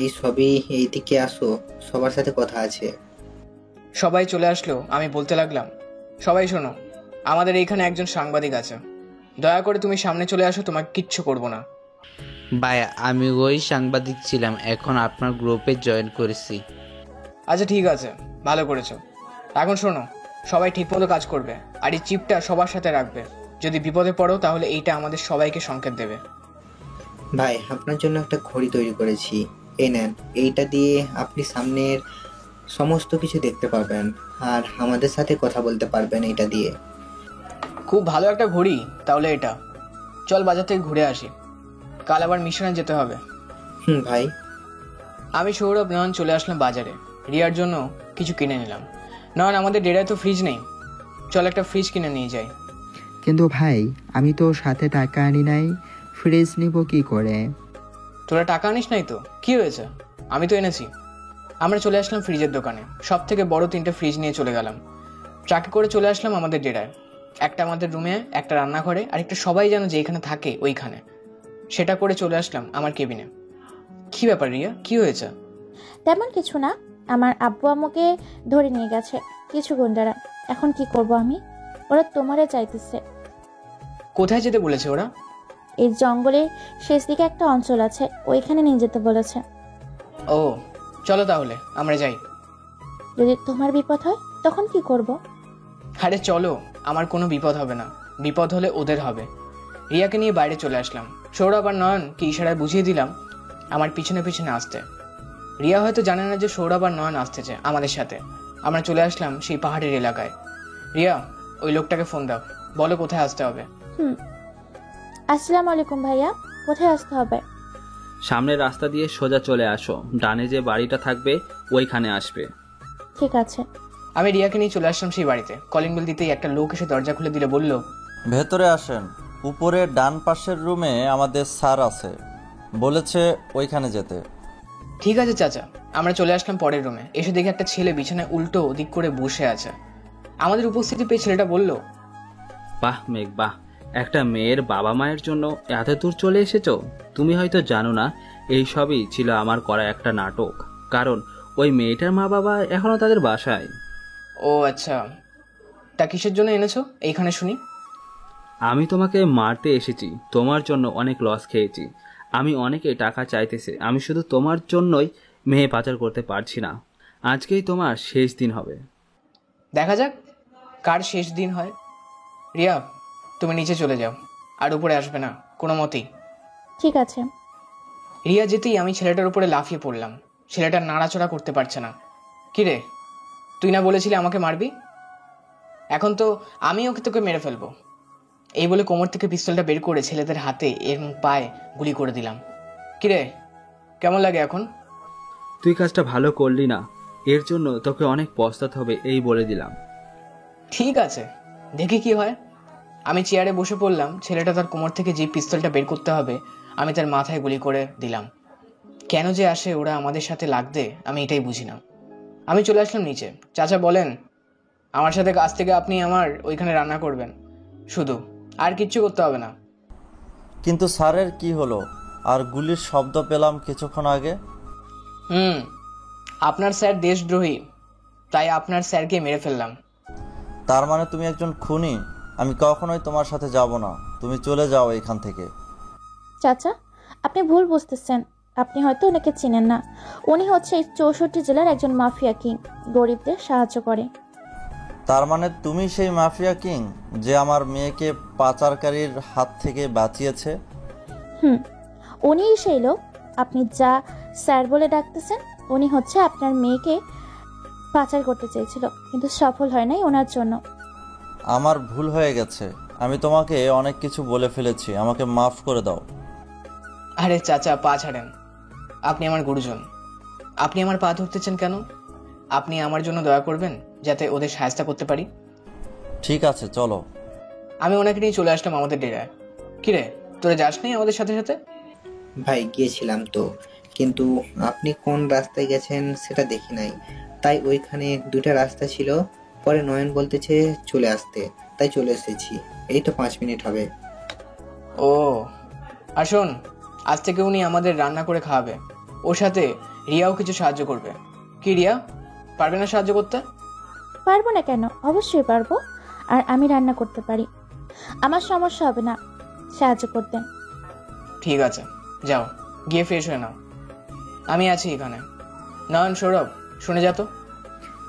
এই সবই এই দিকে আসো, সবার সাথে কথা আছে। সবাই চলে আসলো, আমি বলতে লাগলাম, সবাই শোনো, আমাদের এইখানে একজন সাংবাদিক আছে, দয়া করে তুমি সামনে চলে আসো, তোমাকে কিচ্ছু করবো না। ভাই, আমি ওই সাংবাদিক ছিলাম, এখন আপনার গ্রুপে জয়েন করেছি। আচ্ছা ঠিক আছে, ভালো করেছো। এখন শোনো, সবাই ঠিকমতো কাজ করবে, আর এই চিপটা সবার সাথে রাখবে। যদি বিপদে পড়ো তাহলে এইটা আমাদের সবাইকে সংকেত দেবে। ভাই, আপনার জন্য একটা ঘড়ি তৈরি করেছি, এই নেন। এইটা দিয়ে আপনি সামনের সমস্ত কিছু দেখতে পারবেন আর আমাদের সাথে কথা বলতে পারবেন এটা দিয়ে। খুব ভালো একটা ঘড়ি, তাহলে এটা চল বাজার থেকে ঘুরে আসি, কাল আবার মিশনে যেতে হবে। ভাই। আমি সৌরভ নয়ন চলে আসলাম বাজারে, রিয়ার জন্য কিছু কিনে নিলাম। নয়ন, আমাদের ডেরায় তো ফ্রিজ নেই, চল একটা ফ্রিজ কিনে নিয়ে যাই। কিন্তু ভাই, আমি তো সাথে টাকা আনি নাই, ফ্রিজ নিব কি করে? তোরা টাকা আনিস নাই তো? কি হয়েছে? আমি তো এনেছি। আমরা চলে আসলাম ফ্রিজের দোকানে, সব থেকে বড় 3টে ফ্রিজ নিয়ে চলে গেলাম। ট্রাকে করে চলে আসলাম আমাদের ডেরায়। একটা আমাদের রুমে, একটা রান্নাঘরে, আর একটা সবাই যেন যেখানে থাকে ওইখানে। সেটা করে চলে আসলাম আমার কেবিনে। কি ব্যাপার রিয়া, কি হয়েছে? তেমন কিছু না, আমার আব্বু আম্মুকে ধরে নিয়ে গেছে কিছু গুন্ডারা। এখন কি করব আমি? ওরা তোমারে চাইতেছে। কোথায় যেতে বলেছে ওরা? এই জঙ্গলের শেষ দিকে একটা অঞ্চল আছে, ওইখানে নিয়ে যেতে বলেছে। ও, চলো তাহলে আমরা যাই। যদি তোমার বিপদ হয় তখন কি করব? আরে চলো, আমার কোনো বিপদ হবে না। বিপদ হলে ওদের হবে। রিয়াকে নিয়ে বাইরে চলে আসলাম। সৌরভ আর নয়নকে ইশারায় বুঝিয়ে দিলাম আমার পিছনে পিছনে আসতে। রিয়া হয়তো জানে না যে সৌরভ আর নয়ন আসতেছে আমাদের সাথে। আমরা চলে আসলাম সেই পাহাড়ের এলাকায়। রিয়া, ওই লোকটাকে ফোন দাও, বলো কোথায় আসতে হবে। আসসালামু আলাইকুম ভাইয়া, কোথায় আসতে হবে? সামনের রাস্তা দিয়ে সোজা চলে আসো, ডানে যে বাড়িটা থাকবে ওইখানে আসবে। ঠিক আছে। আমি রিয়াকে নিয়ে চলে আসলাম সেই বাড়িতে। কলিং বেল দিতেই একটা লোক এসে দরজা খুলে দিলে বলল, ভেতরে আসেন, উপরে ডান পাশের রুমে আমাদের স্যার আছে, বলেছে ওইখানে যেতে। ঠিক আছে চাচা। আমরা চলে আসলাম পরের রুমে। এসে দেখে একটা ছেলে বিছানায় উল্টো দিক করে বসে আছে। আমাদের উপস্থিতি পেয়ে ছেলেটা বলল, বাহ মেঘ বাহ, একটা মেয়ের বাবা মায়ের জন্য এত দূর চলে এসেছো। তুমি হয়তো জানো না, এই সবই ছিল আমার করা একটা নাটক। কারণ ওই মেয়েটার মা বাবা এখনো তাদের বাসায়। ও আচ্ছা, তা কিসের জন্য এনেছো এইখানে শুনি? আমি তোমাকে মারতে এসেছি, তোমার জন্য অনেক লস খেয়েছি। আমি অনেকে টাকা চাইতেছে, আমি শুধু তোমার জন্যই মেয়ে পাচার করতে পারছি না। আজকেই তোমার শেষ দিন হবে। দেখা যাক কার শেষ দিন হয়। রিয়া, তুমি নিচে চলে যাও, আর উপরে আসবে না কোনো মতেই। ঠিক আছে। রিয়া যেতেই আমি ছেলেটার উপরে লাফিয়ে পড়লাম। ছেলেটা নাড়াচড়া করতে পারছে না। কিরে, তুই না বলেছিলি আমাকে মারবি? এখন তো আমি ওকে তোকে মেরে ফেলবো। এই বলে কোমর থেকে পিস্তলটা বের করে ছেলেদের হাতে এবং পায়ে গুলি করে দিলাম। কিরে, কেমন লাগে এখন? তুই কাজটা ভালো করলি না, এর জন্য তোকে অনেক পস্তাতে হবে, এই বলে দিলাম। ঠিক আছে, দেখি কি হয়। আমি চেয়ারে বসে পড়লাম। ছেলেটা তার কোমর থেকে যে পিস্তলটা বের করতে হবে আমি তার মাথায় গুলি করে দিলাম। কেন যে আসে ওরা আমাদের সাথে লাগতে, আমি এটাই বুঝি না। আমি চলে আসলাম নিচে। চাচা বলেন, আমার সাথে কাজ থেকে আপনি আমার ওইখানে রান্না করবেন, শুধু, আর কিচ্ছু করতে হবে না। কিন্তু স্যারের কি হলো? আর গুলির শব্দ পেলাম কিছুক্ষণ আগে। আপনার স্যার দেশদ্রোহী, তাই আপনার স্যারকে মেরে ফেললাম। তার মানে তুমি একজন খুনি? আমি কখনোই তোমার সাথে যাব না, তুমি চলে যাও এখান থেকে। চাচা, আপনি ভুল বুঝতেছেন। আপনি হয়তো ওনাকে চেনেন না। উনি হচ্ছে এই 64 জেলার একজন মাফিয়া কিং, গরিবদের সাহায্য করে। তার মানে তুমি সেই মাফিয়া কিং যে আমার মেয়েকে পাচারকারীর হাত থেকে বাঁচিয়েছে? উনিই সেই লোক। আপনি যা স্যার বলে ডাকতেছেন, উনি হচ্ছে আপনার মেয়েকে পাচার করতে চেয়েছিল, কিন্তু সফল হয় নাই ওনার জন্য। আমার ভুল হয়ে গেছে, আমি তোমাকে অনেক কিছু বলে ফেলেছি, আমাকে মাফ করে দাও। আরে চাচা, পা ছাড়েন। আপনি আমার গুরুজন, আপনি আমার পা ধরতেছেন কেন? আপনি আমার জন্য দয়া করবেন যাতে ওদের সাহায্য করতে পারি। ঠিক আছে, চলো। আমি ওনাকে নিয়ে চলে আসলাম আমাদের ডেরায়। কিরে, তোরা যাস নাই আমাদের সাথে সাথে? ভাই গিয়েছিলাম তো, কিন্তু আপনি কোন রাস্তায় গেছেন সেটা দেখি নাই। তাই ওইখানে 2টা রাস্তা ছিল, পরে নয়ন বলতেছে চলে আসতে, তাই চলে এসেছি। এই তো 5 মিনিট হবে। ও, আসুন, আজ থেকে উনি আমাদের রান্না করে খাওয়াবে। ওর সাথে রিয়াও কিছু সাহায্য করবে। কি রিয়া, পারবে না সাহায্য করতে? পারবো না কেন, অবশ্যই পারবো। আর আমি রান্না করতে পারি, আমার সমস্যা হবে না সাহায্য করতে। ঠিক আছে, যাও, গিয়ে ফ্রেশ হয়ে নাও, আমি আছি এখানে। নয়ন, সৌরভ, শুনে যা তো।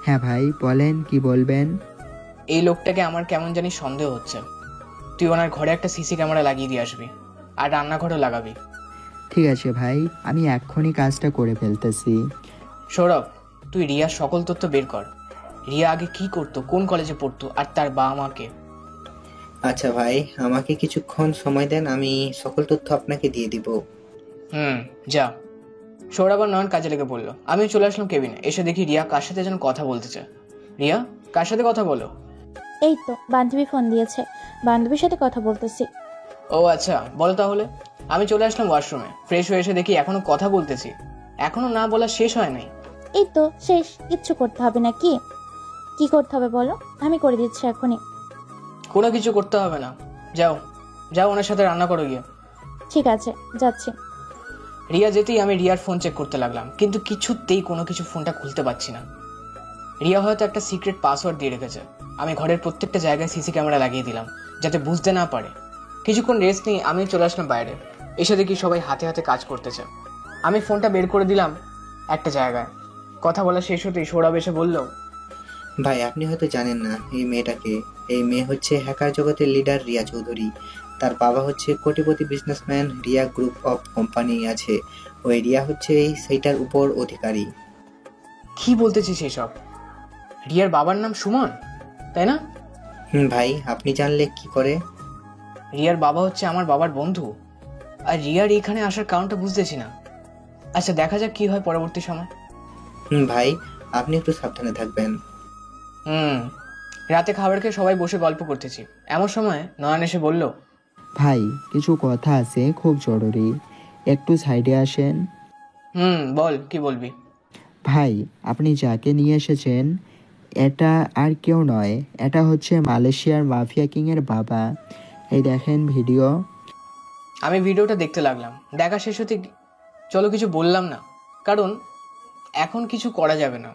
হ্যাঁ ভাই বলেন, কি বলবেন? এই লোকটাকে আমার কেমন জানি সন্দেহ হচ্ছে। তুই ওনার ঘরে একটা সিসি ক্যামেরা লাগিয়ে দিয়ে আসবি, আর রান্নাঘরেও লাগাবি। ঠিক আছে ভাই, আমি এক্ষুনি কাজটা করে ফেলতেছি। সৌরভ, তুই রিয়ার সকল তথ্য বের কর। রিয়া আগে কি করতো, কোন কলেজে পড়তো, আর তার বাবা মাকে। আচ্ছা ভাই, আমাকে কিছুক্ষণ সময় দেন, আমি সকল তথ্য আপনাকে দিয়ে দিব। যা। সৌরভ আর নয়ন কাজে লেগে পড়লো। আমিও চলে আসলাম কেবিনে। এসে দেখি রিয়া কার সাথে যেন কথা বলতেছে। রিয়া, কার সাথে কথা বলো? এই তো বান্ধবী ফোন দিয়েছে, বান্ধবীর সাথে কথা বলতেছি। ও আচ্ছা, বলো তাহলে। আমি চলে আসলাম ওয়াশরুমে। ফ্রেশ হয়ে এসে দেখি এখনো কথা বলতেছি, এখনো না বলা শেষ হয় নাই। এই তো শেষ, কিচ্ছু করতে হবে না। কি করতে হবে বলো, আমি করে দিচ্ছি এখনই। কোনো কিছু করতে হবে না, যাও যাও ওনার সাথে রান্না করো গিয়ে। ঠিক আছে, যাচ্ছি। রিয়া যেতেই আমি রিয়ার ফোন চেক করতে লাগলাম, কিন্তু কিছুতেই কোনো কিছু ফোনটা খুলতে পারছি না। রিয়া হয়তো একটা সিক্রেট পাসওয়ার্ড দিয়ে রেখেছে। আমি ঘরের প্রত্যেকটা জায়গায় সিসি ক্যামেরা লাগিয়ে দিলাম, যাতে বুঝতে না পারে। কিছুক্ষণ রেস্ট নিয়ে আমি চলে আসলাম বাইরে। এসে দেখি সবাই হাতে হাতে কাজ করতেছে। আমি ফোনটা বের করে দিলাম একটা জায়গায়। কথা বলা শেষ হতেই সৌরভ এসে বলল, ভাই আপনি হয়তো জানেন না এই মেয়েটাকে। এই মেয়ে হচ্ছে হ্যাকার জগতের লিডার রিয়া চৌধুরী। তার বাবা হচ্ছে কোটিপতি businessman, Riya group of company আছে। ওই রিয়া হচ্ছে সেইটার উপর অধিকারী। কি বলতেছিস এসব? রিয়ার বাবার নাম সুমন, তাই না? ভাই আপনি জানলে কি করে? রিয়ার বাবা হচ্ছে আমার বাবার বন্ধু, আর রিয়ার এখানে আসার কারণটা বুঝতেছি না। আচ্ছা দেখা যাক কি হয় পরবর্তী সময়। ভাই আপনি একটু সাবধানে থাকবেন। রাতে খাবার খেয়ে সবাই বসে গল্প করতেছি, এমন সময় নয়ন এসে বলল, ভাই কিছু কথা আছে, খুব জরুরি, একটু সাইডে আসেন। বল, কি বলবি? ভাই আপনি যাকে নিয়ে এসেছেন এটা আর কেউ নয়, এটা হচ্ছে মালয়েশিয়ার মাফিয়া কিংয়ের বাবা। এই দেখেন ভিডিও। আমি ভিডিওটা দেখতে লাগলাম। দেখা শেষ হতে চলো কিছু বললাম না, কারণ এখন কিছু করা যাবে না।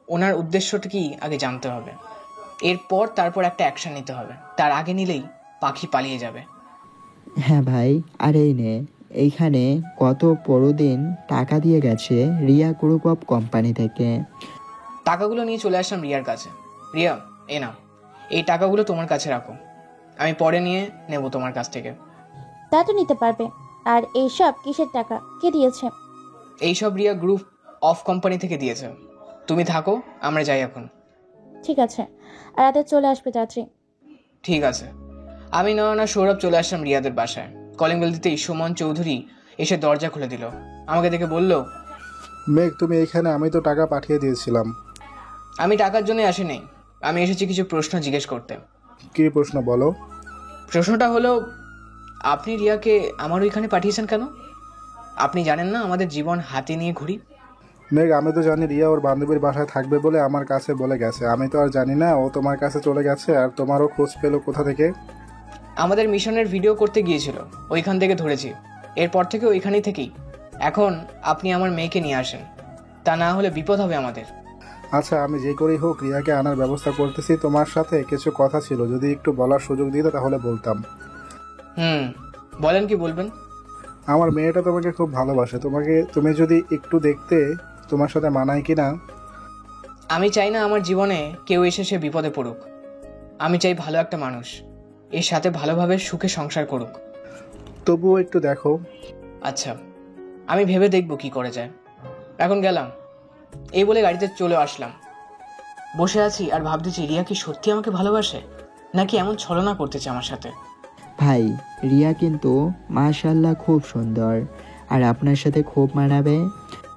ওনার উদ্দেশ্যটা কি আগে জানতে হবে, তারপর একটা অ্যাকশন নিতে হবে। তার আগে নিলেই পাখি পালিয়ে যাবে। হ্যাঁ ভাই, আর এই নে, এইখানে কত পরদিন টাকা দিয়ে গেছে রিয়া গ্রুপ অফ কোম্পানি থেকে। টাকাগুলো নিয়ে চলে আসলাম রিয়ার কাছে। রিয়া, এ নাও, এই টাকাগুলো তোমার কাছে রাখো, আমি পরে নিয়ে নেব তোমার কাছ থেকে। তা তো নিতে পারবে। আর এইসব কিসের টাকা, কে দিয়েছে? এইসব রিয়া গ্রুপ অফ কোম্পানি থেকে দিয়েছে। তুমি থাকো, আমরা যাই এখন। ঠিক আছে, আর রাতে চলে আসবে তাড়াতাড়ি। ঠিক আছে। আমি নয়ন আর সৌরভ চলে আসলাম রিয়াদের বাসায়। কলিং বেল দিতেই সুমন চৌধুরী এসে দরজা খুলে দিল। আমাকে দেখে বলল, মেঘ তুমি এখানে? আমি তো টাকা পাঠিয়ে দিয়েছিলাম। আমি টাকার জন্য আসিনি, আমি এসেছি কিছু প্রশ্ন জিজ্ঞেস করতে। কি প্রশ্ন বলো? প্রশ্নটা হলো, আপনি রিয়াকে আমার ওইখানে পাঠিয়েছেন কেন? আপনি জানেন না আমাদের জীবন হাতে নিয়ে ঘুরি? মেঘ আমি তো জানি রিয়া ওর বান্ধবীর বাসায় থাকবে বলে আমার কাছে বলে গেছে। আমি তো আর জানি না ও তোমার কাছে চলে গেছে। আর তোমারও খোঁজ পেলো কোথা থেকে? আমাদের মিশনের ভিডিও করতে গিয়েছিল, ওইখান থেকে ধরেছি। এরপর থেকে ওইখানেই থেকেই। এখন আপনি আমার মেয়েকে নিয়ে আসেন, তা না হলে বিপদ হবে আমাদের। আচ্ছা আমি যে করেই হোক রিয়াকে আনার ব্যবস্থা করতেছি। তোমার সাথে কিছু কথা ছিল, যদি একটু বলার সুযোগ দিতে তাহলে বলতাম। বলেন, কি বলবেন? আমার মেয়েটা তোমাকে খুব ভালোবাসে। তুমি যদি একটু দেখতে তোমার সাথে মানায় কিনা। আমি চাই না আমার জীবনে কেউ এসে সে বিপদে পড়ুক। আমি চাই ভালো একটা মানুষ এর সাথে ভালোভাবে সুখে সংসার করুক। তবুও একটু দেখো। আচ্ছা, আমি ভেবে দেখব কি করে যায়। এখন গেলাম। এই বলে গাড়িতে চলে আসলাম। বসে আছি আর ভাবতেছি, রিয়া কি সত্যি আমাকে ভালোবাসে, নাকি এমন ছলনা করতেছে আমার সাথে? ভাই রিয়া কিন্তু মাশাআল্লাহ খুব সুন্দর, আর আপনার সাথে খুব মানাবে।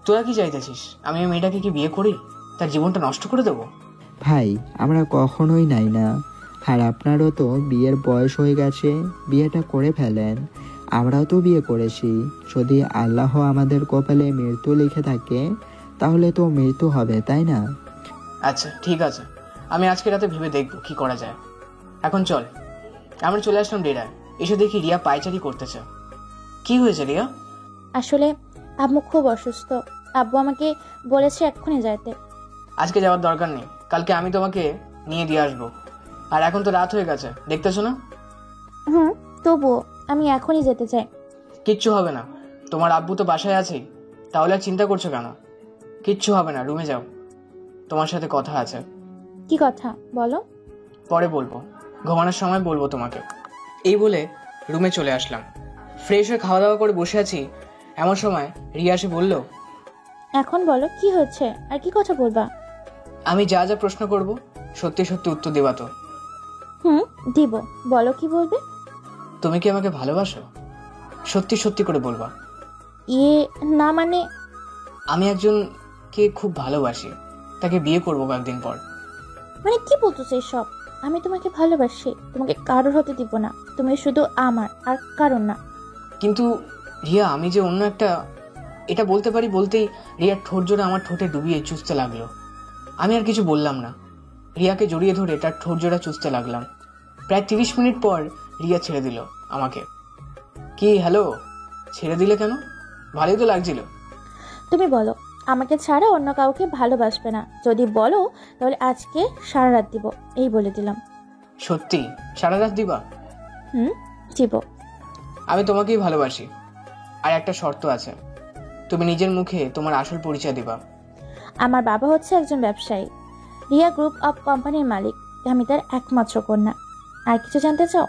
তোরা কি চাইতেছিস, আমি এই মেয়েটাকে কি বিয়ে করি, তার জীবনটা নষ্ট করে দেবো? ভাই আমরা কখনোই নাই না, আর আপনারও তো বিয়ের বয়স হয়ে গেছে, বিয়েটা করে ফেলেন। আমরাও তো বিয়ে করেছি। যদি আল্লাহ আমাদের কপালে মৃত্যু লিখে থাকে তাহলে তো মৃত্যু হবে, তাই না? আচ্ছা ঠিক আছে, আমি আজকে রাতে ভেবে দেখবো কি করা যায়। এখন চল। আমরা চলে আসলাম ডেরায়। এসে দেখি রিয়া পায়চারি করতেছে। কি হয়েছে রিয়া? আসলে আম্মু খুব অসুস্থ, আব্বু আমাকে বলেছে এক্ষুনি যাইতে। আজকে যাওয়ার দরকার নেই, কালকে আমি তোমাকে নিয়ে দিয়ে আসবো। আর এখন তো রাত হয়ে গেছে, দেখতেছো না? তবুও আমি এখনই যেতে চাই। কিচ্ছু হবে না, তোমার আব্বু তো বাসায় আছেই, তাহলে আর চিন্তা করছো কেন? কিচ্ছু হবে না, রুমে যাও, তোমার সাথে কথা আছে। কি কথা বলো? পরে বলবো, ঘুমানোর সময় বলবো তোমাকে। এই বলে রুমে চলে আসলাম। ফ্রেশ হয়ে খাওয়া দাওয়া করে বসে আছি, এমন সময় রিয়া এসে বলল, এখন বলো কি হচ্ছে, আর কি কথা বলবা? আমি যা যা প্রশ্ন করব সত্যি সত্যি উত্তর দেবা তো? দিব, বলো কি বলবে। তুমি কি আমাকে ভালোবাসো? সত্যি সত্যি করে বলবা। না মানে, আমি একজনকে খুব ভালোবাসি, তাকে বিয়ে করবো কয়েকদিন পর। মানে কি বলতেছো এসব? আমি তোমাকে ভালোবাসি, তোমাকে কারোর হতে দিব না। তুমি শুধু আমার, আর কারোর না। কিন্তু রিয়া, আমি যে অন্য একটা, এটা বলতে পারি বলতেই রিয়ার ঠোঁট জোড়া আমার ঠোঁটে ডুবিয়ে চুষতে লাগলো। আমি আর কিছু বললাম না, রিয়াকে জড়িয়ে ধরে তার ঠোঁট জোড়া চুষতে লাগলাম। প্রায় 30 মিনিট পর রিয়া ছেড়ে দিল আমাকে। কি হ্যালো, ছেড়ে দিলে কেন? ভালোই তো লাগছিল। তুমি বলো, আমাকে ছাড়া অন্য কাউকে ভালোবাসবে না। যদি বলো তাহলে আজকে সারা রাত দিব, এই বলে দিলাম। সত্যি সারা রাত দিবা? দিব। আমি তোমাকেই ভালোবাসি, আর একটা শর্ত আছে, তুমি নিজের মুখে তোমার আসল পরিচয় দিবা। আমার বাবা হচ্ছে একজন ব্যবসায়ী, রিয়া গ্রুপ অফ কোম্পানির মালিক। আমি তার একমাত্র কন্যা। আর কিছু জানতে চাও?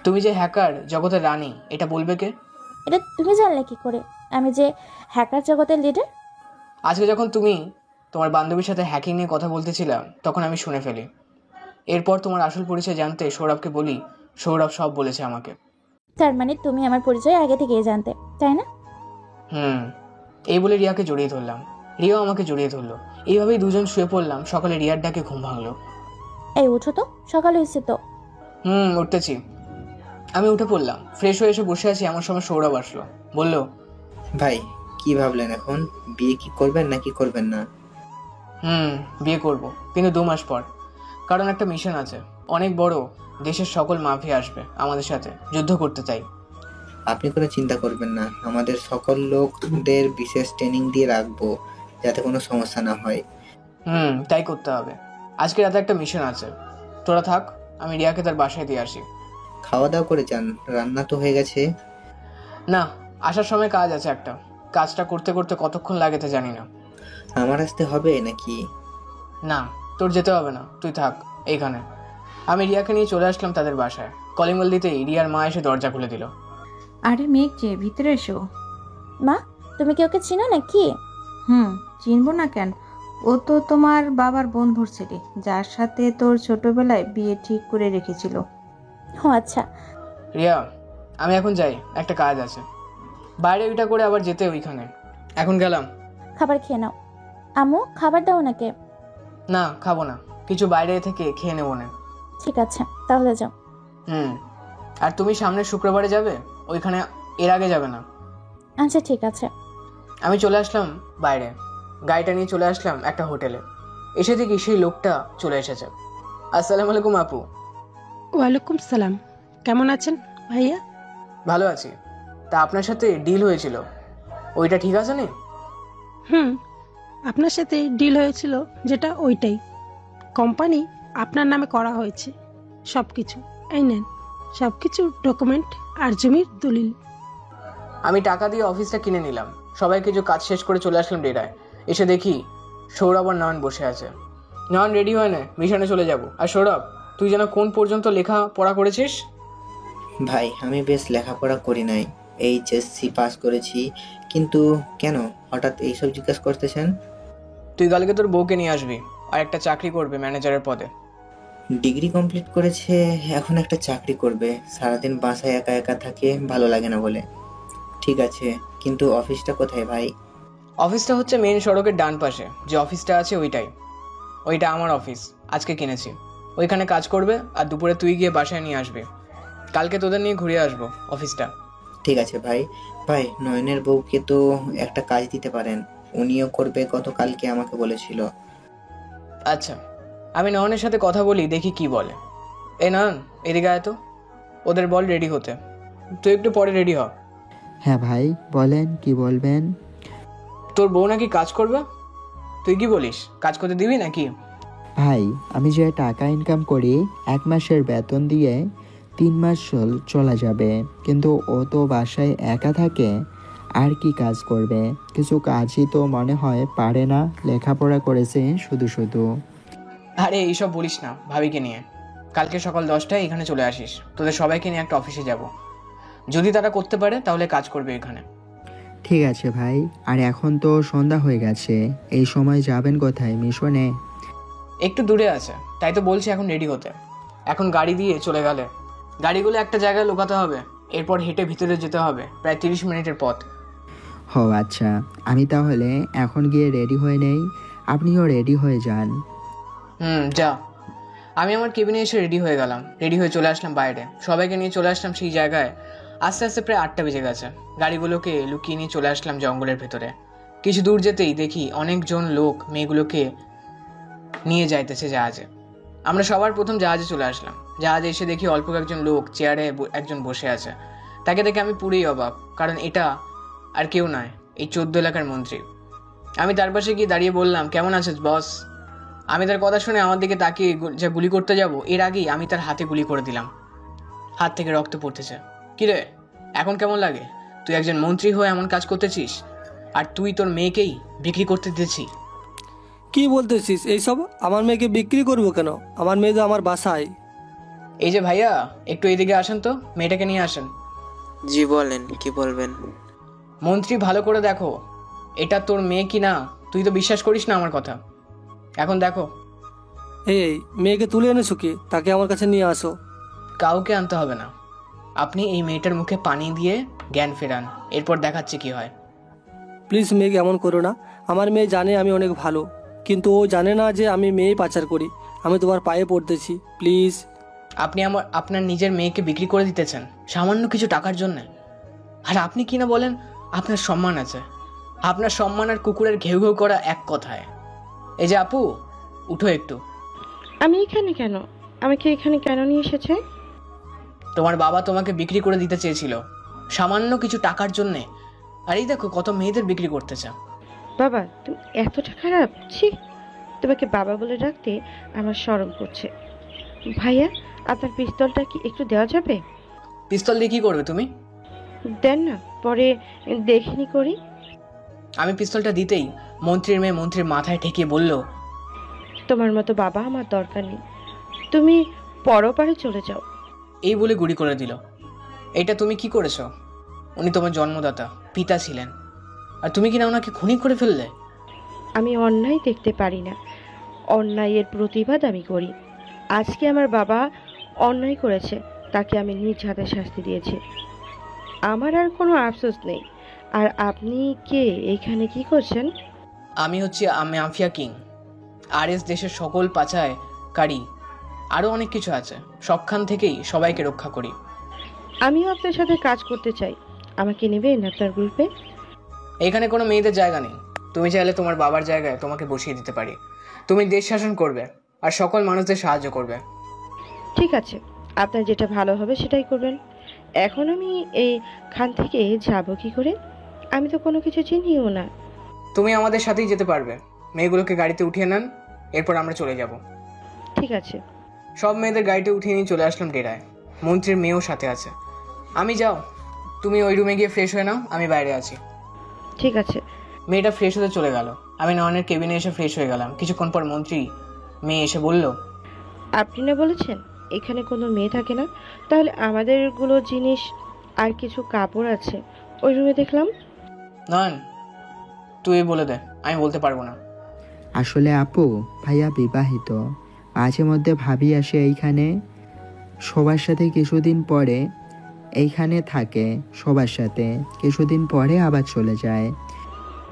তুমি যে হ্যাকার জগতের রানী, এটা বলবে কে? এটা তুমি জানলে কি করে আমি যে হ্যাকার জগতের লিডার? আজকে যখন তুমি তোমার বান্ধবীর সাথে হ্যাকিং নিয়ে কথা বলতেছিলাম, তখন আমি শুনে ফেলি। এরপর তোমার আসল পরিচয় জানতে সৌরভকে বলি, সৌরভ সব বলেছে আমাকে। তার মানে তুমি আমার পরিচয় আগে থেকেই জানতে, তাই না? এই বলে রিয়াকে জড়িয়ে ধরলাম, রিয়াও আমাকে জড়িয়ে ধরলো। এইভাবেই দুজন শুয়ে পড়লাম। সকালে রিয়ার ডাকে ঘুম ভাঙলো। এই উঠো তো, সকাল হয়েছে তো। উঠতেছি। আমি উঠে পড়লাম, ফ্রেশ হয়ে এসে বসে আছি, এমন সময় সৌরভ আসলো। বলল, ভাই কি ভাবলেন এখন? বিয়ে কি করবেন নাকি করবেন না? বিয়ে করব, কিন্তু 2 মাস পর। কারণ একটা মিশন আছে, অনেক বড়। দেশের সকল মাফিয়া আসবে আমাদের সাথে, যুদ্ধ করতে চাই। আপনি কোনো চিন্তা করবেন না, আমাদের সকল লোকদের বিশেষ ট্রেনিং দিয়ে রাখবো যাতে কোনো সমস্যা না হয়। তাই করতে হবে। আজকে রাতে একটা মিশন আছে, তোরা থাক, আমি রিয়াকে তার বাসায় দিয়ে আসি। খাওয়া দাওয়া করে যান, রান্না তো হয়ে গেছে। না, আসার সময় কাজ আছে একটা, কাজটা করতে করতে কতক্ষণ লাগে তা জানি না। আমার আসতে হবে নাকি? না, তোর যেতে হবে না, তুই থাক এইখানে। আমি রিয়াকে নিয়ে চলে আসলাম তাদের বাসায়। কলিং বেল দিতেই রিয়ার মা এসে দরজা খুলে দিল। আরে মেঘ যে, ভিতরে এসো। মা, তুমি কি ওকে চিনো নাকি? চিনবো না কেন, ও তো তোমার বাবার বন্ধুর ছেলে, যার সাথে তোর ছোটবেলায় বিয়ে ঠিক করে রেখেছিল। ও আচ্ছা। রিয়া, আমি এখন যাই, একটা কাজ আছে। বাইরে ওইটা করে আবার যেতে ওইখানে। এখন গেলাম। খাবার খেয়ে নাও। আম্মু, খাবার দাও নাকি? না, খাবো না, কিছু বাইরে থেকে খেয়ে নেবো না। ঠিক আছে, তাহলে যাও। আর তুমি সামনের শুক্রবারে যাবে ওইখানে, এর আগে যাবে না। আচ্ছা ঠিক আছে। আমি চলে আসলাম বাইরে, গাড়িটা নিয়ে চলে আসলাম একটা হোটেলে। এসে দেখি সেই লোকটা চলে এসেছে। আসসালামু আলাইকুম আপু। ওয়ালাইকুম সালাম। কেমন আছেন ভাইয়া? ভালো আছি। তা আপনার সাথে ডিল হয়েছিল, ওইটা ঠিক আছে নি? আপনার সাথে ডিল হয়েছিল যেটা, ওইটাই। কোম্পানি আপনার নামে করা হয়েছে সব কিছু। এই নেন সব কিছু ডকুমেন্ট আর জমির দলিল। আমি টাকা দিয়ে অফিসটা কিনে নিলাম, সবাই কিছু কাজ শেষ করে চলে আসলাম ডেরায়। এসে দেখি সৌরভ আর নয়ন বসে আছে। নয়ন, রেডি হয় না, মিশনে চলে যাব। আর সৌরভ, তুই যেন কোন পর্যন্ত লেখাপড়া করেছিস? ভাই আমি বেশ লেখাপড়া করি নাই, HSC পাস করেছি। কিন্তু কেন হঠাৎ এইসব জিজ্ঞেস করতেছেন? তুই কালকে তোর বউকে নিয়ে আসবি, আর একটা চাকরি করবে ম্যানেজারের পদে। ডিগ্রি কমপ্লিট করেছে, এখন একটা চাকরি করবে। সারাদিন বাসায় একা একা থাকে, ভালো লাগে না বলে। ঠিক আছে, কিন্তু অফিসটা কোথায় ভাই? অফিসটা হচ্ছে মেন সড়কের ডান পাশে যে অফিসটা আছে ওইটাই। ওইটা আমার অফিস, আজকে কিনেছি। ওইখানে কাজ করবে, আর দুপুরে তুই গিয়ে বাসায় নিয়ে আসবি। কালকে তোদের নিয়ে ঘুরে আসবো অফিসটা। ঠিক আছে ভাই। ভাই, নয়নের বউকে তো একটা কাজ দিতে পারেন, উনিও করবে, গতকালকে আমাকে বলেছিল। আচ্ছা, আমি নয়নের সাথে কথা বলি, দেখি কি বলে। নয়ন, এদিকে আয় তো, ওদের বল রেডি হতে। তুই একটু পরে রেডি হ। হ্যাঁ ভাই, বলেন কি বলবেন? তোর বউ নাকি কাজ করবে, তুই কি বলিস, কাজ করতে দিবি নাকি? ভাই, আমি যে টাকা ইনকাম করি 1 মাসের বেতন দিয়ে 3 মাস চলা যাবে, কিন্তু ও তো বাসায় একা থাকে, আর কি কাজ করবে? কিছু কাজই তো মনে হয় পারে না, লেখাপড়া করেছে শুধু শুধু। আরে এইসব বলিস না, ভাবিকে নিয়ে কালকে সকাল 10টায় এখানে চলে আসিস। তোদের সবাইকে নিয়ে একটা অফিসে যাব, যদি তারা করতে পারে তাহলে কাজ করবে এখানে। ঠিক আছে ভাই, আর এখন তো সন্ধ্যা হয়ে গেছে, এই সময় যাবেন কোথায় মিশনে? একটু দূরে আছে, তাই তো বলছি এখন রেডি হতে। এখন গাড়ি দিয়ে চলে গেলে গাড়িগুলো একটা জায়গায় লুকাতে হবে, এরপর হেঁটে ভিতরে যেতে হবে, প্রায় 30 মিনিটের পথ। ও আচ্ছা, আমি তাহলে এখন গিয়ে রেডি হয়ে নেই, আপনিও রেডি হয়ে যান। যা। আমি আমার কেবিনে এসে রেডি হয়ে গেলাম, রেডি হয়ে চলে আসলাম বাইরে, সবাইকে নিয়ে চলে আসলাম সেই জায়গায়। আস্তে আস্তে প্রায় 8টা বেজে গেছে। গাড়িগুলোকে লুকিয়ে নিয়ে চলে আসলাম জঙ্গলের ভেতরে। কিছু দূর যেতেই দেখি অনেকজন লোক মেয়েগুলোকে নিয়ে যাইতেছে জাহাজে। আমরা সবার প্রথম জাহাজে চলে আসলাম। জাহাজে এসে দেখি অল্প কয়েকজন লোক চেয়ারে একজন বসে আছে। তাকে দেখে আমি পুরোই অবাক, কারণ এটা আর কেউ নয়, এই 14 এলাকার মন্ত্রী। আমি তার পাশে গিয়ে দাঁড়িয়ে বললাম, কেমন আছিস বস? আমি তার কথা শুনে আমার দিকে তাকিয়ে যা গুলি করতে যাব, এর আগেই আমি তার হাতে গুলি করে দিলাম। হাত থেকে রক্ত পড়তেছে। কিরে, এখন কেমন লাগে? তুই একজন মন্ত্রী হয়ে এমন কাজ করতেছিস, আর তুই তোর মেয়েকেই বিক্রি করতে দিয়েছি। কি বলতেছিস এইসব? আমার মেয়েকে বিক্রি করবো কেন? আমার মেয়ে তো আমার বাসায়। এই যে ভাইয়া, একটু এদিকে আসেন তো, মেয়েটাকে নিয়ে আসেন। জি বলেন, কি বলবেন? মন্ত্রী, ভালো করে দেখো এটা তোর মেয়ে কি না। তুই তো বিশ্বাস করিস না আমার কথা, এখন দেখো। এই মেয়েকে তুলে এনেছো কি? তাকে আমার কাছে নিয়ে আসো। কাউকে আনতে হবে না, আপনি এই মেয়েটার মুখে পানি দিয়ে জ্ঞান ফেরান, এরপর দেখাচ্ছে কি হয়। প্লিজ মেয়েকে এমন করো না। আমার মেয়ে জানে আমি অনেক ভালো, কিন্তু ও জানে না যে আমি মেয়ে পাচার করি। আমি তোমার পায়ে পড়তেছি, প্লিজ। আপনি আপনার নিজের মেয়েকে বিক্রি করে দিতেছেন সামান্য কিছু টাকার জন্য? আর আপনি কি না বলেন আপনার সম্মান আছে? আপনার সম্মান আর কুকুরের ঘেউ ঘেউ করা এক কথায়। এই যে আপু, উঠো একটু। আমি এখানে কেন? আমাকে এখানে কেন নিয়ে এসেছে? তোমার বাবা তোমাকে বিক্রি করে দিতে চেয়েছিল সামান্য কিছু টাকার জন্যে, আর এই দেখো কত মেয়েদের বিক্রি করতেছে। বাবা, তুমি এতটা খারাপ? ছি, তোমাকে বাবা বলে ডাকতে আমার শরম করছে। ভাইয়া, আপনার পিস্তলটা কি একটু দেওয়া যাবে? পিস্তল দিয়ে কি করবে তুমি? দেন না, পরে দেখিনি করি। আমি পিস্তলটা দিতেই মন্ত্রীর মেয়ে মন্ত্রীর মাথায় ঠেকিয়ে বলল, তোমার মতো বাবা আমার দরকার নেই, তুমি পরপারে চলে যাও। এই বলে গুলি করে দিল। এটা তুমি কি করেছো? উনি তোমার জন্মদাতা পিতা ছিলেন, আর তুমি কিনা ওনাকে খুনি করে ফেললে। আমি অন্যায় দেখতে পারি না, অন্যায়ের প্রতিবাদ আমি করি। আজকে আমার বাবা অন্যায় করেছে, তাকে আমি নিজ হাতে শাস্তি দিয়েছি। আমার আর কোনো আফসোস নেই। আর আপনি কে? এখানে কি করছেন? আমি হচ্ছি মাফিয়া কিং। আরএস দেশের সকল পাচারকারী, আরও অনেক কিছু আছে, সবখান থেকেই সবাইকে রক্ষা করি। আমিও আপনার সাথে কাজ করতে চাই, আমাকে নেবেন আপনার গ্রুপে? এখানে কোনো মেয়েদের জায়গা নেই। তুমি চাইলে তোমার বাবার জায়গায় তোমাকে বসিয়ে দিতে পারি। তুমি দেশ শাসন করবে আর সকল মানুষদের সাহায্য করবে। ঠিক আছে, আপনার যেটা ভালো হবে সেটাই করবেন। এখন আমি এইখান থেকে যাব কি করে? আমি তো কোনো কিছু চিনিও না। তুমি আমাদের সাথেই যেতে পারবে। মেয়েগুলোকে গাড়িতে উঠিয়ে নেন, এরপর আমরা চলে যাব। ঠিক আছে। সব মেয়েদের গাড়িতে উঠিয়ে নিয়ে চলে আসলাম ডেরায়। মন্ত্রীর মেয়েও সাথে আছে। আমি যাও, তুমি ওই রুমে গিয়ে ফ্রেশ হয়ে নাও, আমি বাইরে আছি। ঠিক আছে। মেয়েটা ফ্রেশ হতে চলে গেল। আমি নয়নের কেবিনে এসে ফ্রেশ হয়ে গেলাম। কিছুক্ষণ পর মন্ত্রী মেয়ে এসে বলল, আপনি না বলেছেন এখানে কোনো মেয়ে থাকে না? তাহলে আমাদেরগুলো জিনিস আর কিছু কাপড় আছে ওই রুমে দেখলাম। নয়ন, তুই বলে দে, আমি বলতে পারবো না। আসলে আপু, ভাইয়া বিবাহিত। মাঝে মধ্যে ভাবি আসে এইখানে, সবার সাথে কিছুদিন পরে এইখানে থাকে, সবার সাথে কিছুদিন পরে আবার চলে যায়।